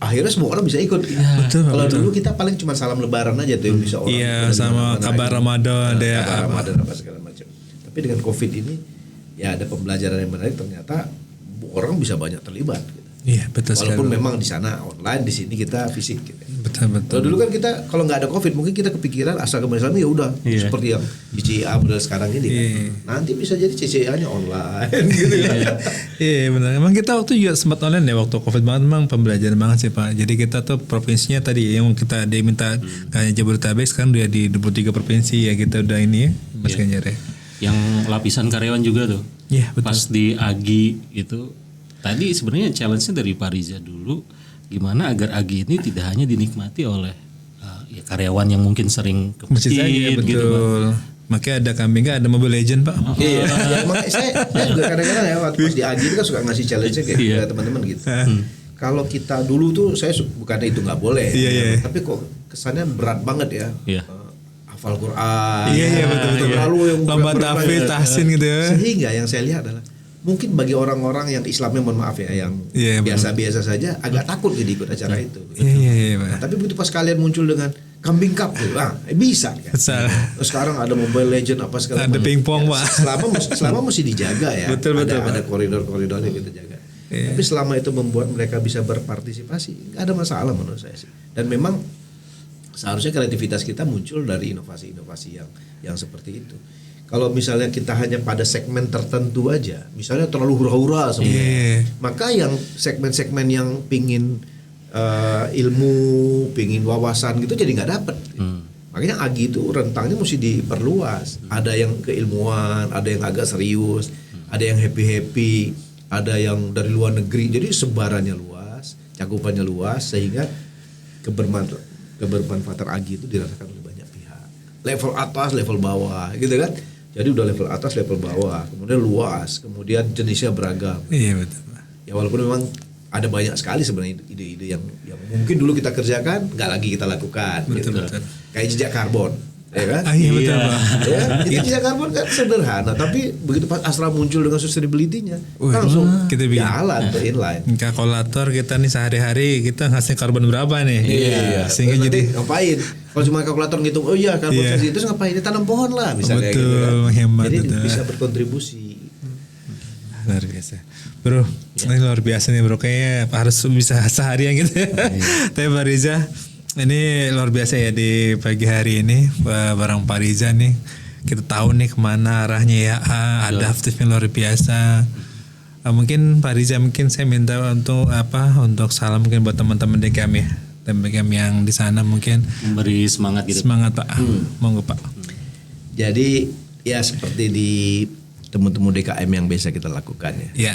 akhirnya semua orang bisa ikut. Betul. Kalau dulu kita paling cuma salam lebaran aja tuh yang bisa orang. Iya, sama kabar Ramadan ada kabar Ramadan apa segala macam. Tapi dengan Covid ini ya ada pembelajaran yang menarik, ternyata orang bisa banyak terlibat gitu. Iya, betul sekali. Walaupun memang di sana online, di sini kita fisik gitu. Betul. Kalau dulu kan kita kalau nggak ada Covid mungkin kita kepikiran Astra Gema Islami ya udah seperti yang CCA model sekarang ini kan. Nanti bisa jadi CCA-nya online gitu kan. Iya benar. Emang kita waktu juga sempat online ya waktu Covid banget, memang pembelajaran banget sih Pak. Jadi kita tuh provinsinya tadi yang kita diminta kayak Jabodetabek sekarang udah di 23 provinsi ya, kita udah ini ya Mas Ganjar ya. Yang lapisan karyawan juga tuh. Iya betul. Pas di Agi itu tadi sebenarnya challenge-nya dari Pak Riza dulu, gimana agar Agi ini tidak hanya dinikmati oleh ya karyawan yang mungkin sering ke masjid betul. gitu Pak. Makanya ada kambing, ada Mobile Legend Pak. Iya. Makanya saya juga kadang-kadang ya waktu pas di Agi itu kan suka ngasih challenge-nya kayak teman-teman gitu. Kalau kita dulu tuh saya bukannya itu nggak boleh, tapi kok kesannya berat banget ya. Hafal Quran. Iya betul. Lalu yang lomba tahfidz, tahsin gitu ya. Sehingga yang saya lihat adalah mungkin bagi orang-orang yang Islamnya mohon maaf ya yang biasa-biasa saja agak takut jadi ikut acara itu. Iya. Nah, tapi begitu pas kalian muncul dengan kambing cup, bisa kan. Terus sekarang ada Mobile Legend apa segala macam. Ada pingpong Pak. Selama mesti dijaga ya. Betul. Ada koridor-koridornya kita jaga. Tapi selama itu membuat mereka bisa berpartisipasi, nggak ada masalah menurut saya sih. Dan memang seharusnya kreativitas kita muncul dari inovasi-inovasi yang seperti itu. Kalau misalnya kita hanya pada segmen tertentu aja, misalnya terlalu hura-hura semua, maka yang segmen-segmen yang pingin ilmu, pingin wawasan gitu jadi nggak dapet. Makanya Agi itu rentangnya mesti diperluas. Ada yang keilmuan, ada yang agak serius, ada yang happy-happy, ada yang dari luar negeri. Jadi sebarannya luas, cakupannya luas, sehingga kebermanfaatan Agi itu dirasakan oleh banyak pihak. Level atas, level bawah, gitu kan? Jadi udah level atas, level bawah, kemudian luas, kemudian jenisnya beragam. Iya betul. Ya walaupun memang ada banyak sekali sebenarnya ide-ide yang mungkin dulu kita kerjakan, nggak lagi kita lakukan. Betul. Kayak jejak karbon, ya kan? Iya betul Pak. Ya, jejak karbon kan sederhana, tapi begitu pas Astra muncul dengan sustainability-nya, langsung kita jalan ke inline. Kalkulator kita nih sehari-hari kita ngasih karbon berapa nih? Iya. Sehingga jadi ngapain? Kalau cuma kalkulator ngitung, oh iya karbon segitu, terus ngapain? Tanam pohon lah misalnya betul, gitu kan. Hemat, jadi betul. bisa berkontribusi. Luar biasa. Bro, ini luar biasa nih bro. Kayaknya harus bisa seharian gitu. Tapi Pak Riza, ini luar biasa ya di pagi hari ini bareng Pak Riza nih. Kita tahu nih kemana arahnya ya. Adaptifnya luar biasa. Mungkin Pak Riza, mungkin saya minta untuk salam mungkin buat teman-teman DKM ya. DKM yang di sana mungkin memberi semangat gitu. Semangat Pak. Monggo Pak. Jadi ya seperti di temu-temu DKM yang biasa kita lakukan ya.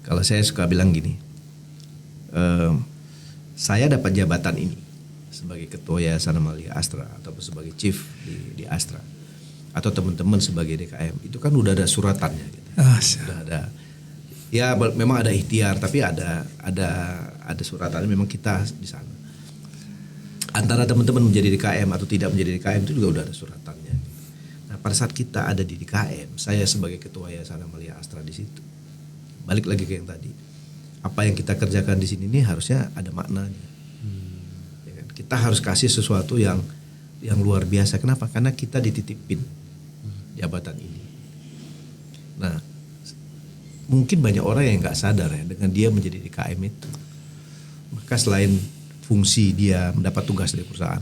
Kalau saya suka bilang gini, saya dapat jabatan ini sebagai ketua Yayasan Amalia Astra atau sebagai chief di Astra atau teman-teman sebagai DKM itu kan udah ada suratannya gitu. Udah ada. Ya memang ada ikhtiar tapi ada suratannya, memang kita di sana. Antara teman-teman menjadi DKM atau tidak menjadi DKM itu juga udah ada suratannya. Nah, pada saat kita ada di DKM, saya sebagai ketua Yayasan Amalia Astra di situ. Balik lagi ke yang tadi. Apa yang kita kerjakan di sini nih harusnya ada maknanya. Ya kan? Kita harus kasih sesuatu yang luar biasa. Kenapa? Karena kita dititipin jabatan ini. Nah, mungkin banyak orang yang nggak sadar ya dengan dia menjadi DKM itu. Maka selain fungsi dia mendapat tugas dari perusahaan,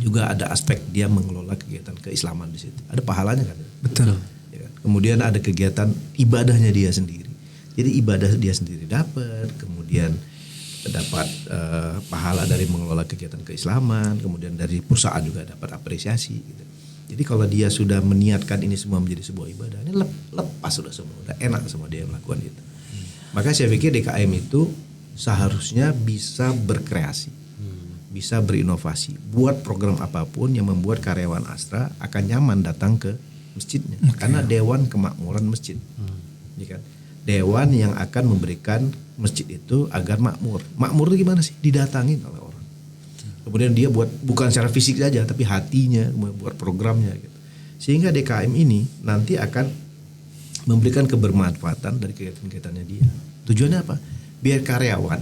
juga ada aspek dia mengelola kegiatan keislaman di situ. Ada pahalanya kan? Betul. Ya kan? Kemudian ada kegiatan ibadahnya dia sendiri. Jadi ibadah dia sendiri dapat, kemudian dapat pahala dari mengelola kegiatan keislaman, kemudian dari perusahaan juga dapat apresiasi. Gitu. Jadi kalau dia sudah meniatkan ini semua menjadi sebuah ibadah, ini lepas sudah semua, udah enak semua dia melakukan itu. Maka saya pikir DKM itu seharusnya bisa berkreasi, bisa berinovasi, buat program apapun yang membuat karyawan Astra akan nyaman datang ke masjidnya, karena Dewan Kemakmuran Masjid, ya kan? Dewan yang akan memberikan masjid itu agar makmur. Makmur itu gimana sih? Didatangin oleh orang. Kemudian dia buat bukan secara fisik saja, tapi hatinya buat programnya gitu. Sehingga DKM ini nanti akan memberikan kebermanfaatan dari kegiatan-kegiatannya dia. Tujuannya apa? Biar karyawan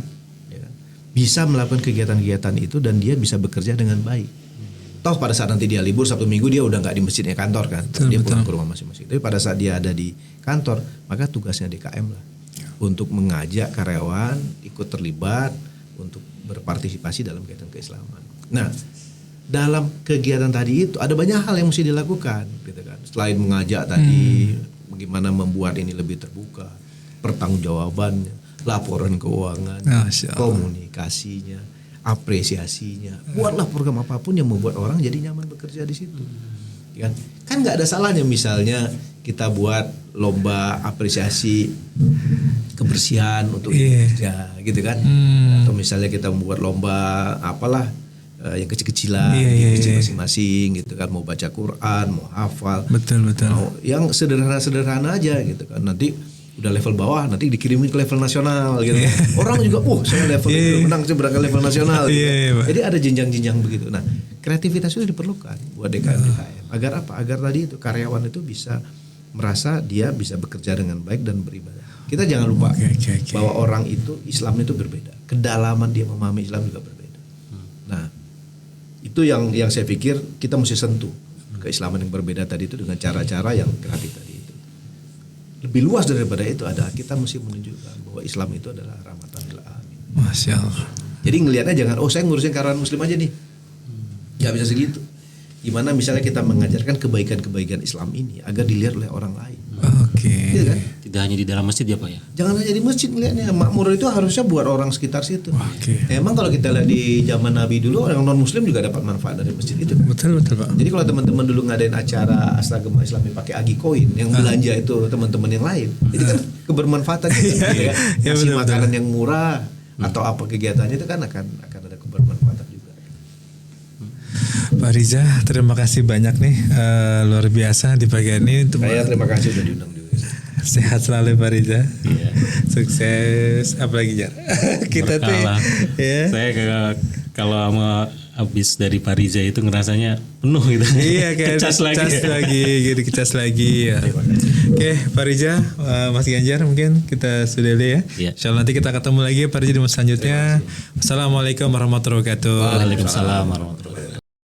ya, bisa melakukan kegiatan-kegiatan itu dan dia bisa bekerja dengan baik. Toh pada saat nanti dia libur Sabtu Minggu dia udah nggak di masjidnya kantor kan, dia pulang ke rumah masing-masing. Tapi pada saat dia ada di kantor, maka tugasnya DKM lah untuk mengajak karyawan ikut terlibat untuk berpartisipasi dalam kegiatan keislaman. Nah, dalam kegiatan tadi itu ada banyak hal yang mesti dilakukan, gitu kan. Selain mengajak tadi, bagaimana membuat ini lebih terbuka, pertanggungjawabannya, laporan keuangan, komunikasinya, apresiasinya. Buatlah program apapun yang membuat orang jadi nyaman bekerja di situ. Kan nggak ada salahnya misalnya kita buat lomba apresiasi kebersihan untuk kerja gitu kan. Atau misalnya kita membuat lomba apalah yang kecil-kecilan di masjid masing-masing gitu kan, mau baca Quran, mau hafal. Betul. Mau yang sederhana-sederhana aja gitu kan. Nanti udah level bawah nanti dikirimin ke level nasional gitu. Orang juga saya level itu menang saya berangkat level nasional gitu. Jadi ada jenjang-jenjang begitu. Nah, kreativitas itu diperlukan buat DKM. Agar apa? Agar tadi itu karyawan itu bisa merasa dia bisa bekerja dengan baik dan beribadah. Kita jangan lupa bahwa orang itu Islam itu berbeda. Kedalaman dia memahami Islam juga berbeda. Nah, itu yang saya pikir kita mesti sentuh keislaman yang berbeda tadi itu dengan cara-cara yang kreatif tadi. Lebih luas daripada itu adalah kita mesti menunjukkan bahwa Islam itu adalah rahmatan lil alamin. Masya Allah. Jadi ngelihatnya jangan saya ngurusin karyawan muslim aja nih. Gak bisa segitu. Gimana misalnya kita mengajarkan kebaikan-kebaikan Islam ini agar dilihat oleh orang lain. Gitu kan? Tidak hanya di dalam masjid ya Pak ya. Jangan hanya di masjid ngelihatnya. Makmur itu harusnya buat orang sekitar situ. Emang kalau kita lihat di zaman Nabi dulu orang non muslim juga dapat manfaat dari masjid itu kan? Betul Pak. Jadi kalau teman-teman dulu ngadain acara Astra Gema Islami pakai agi koin yang belanja itu teman-teman yang lain. Itu kan kebermanfaatan gitu kan? Kasih makanan yang murah atau apa kegiatannya itu kan akan ada kebermanfaatan juga. Pak Riza, terima kasih banyak nih, luar biasa di pagi ini. Saya terima kasih sudah diundang juga. Sehat selalu Pak Riza. Sukses, apalagi Jar. Kita tuh ya. Saya kalau sama habis dari Pak Riza itu ngerasanya penuh gitu. Iya kayak kecas lagi ya. Oke, Pak Riza, Mas Ganjar mungkin kita sudah ya. Insyaallah nanti kita ketemu lagi Pak Riza di selanjutnya. Assalamualaikum warahmatullahi wabarakatuh. Waalaikumsalam warahmatullahi wabarakatuh.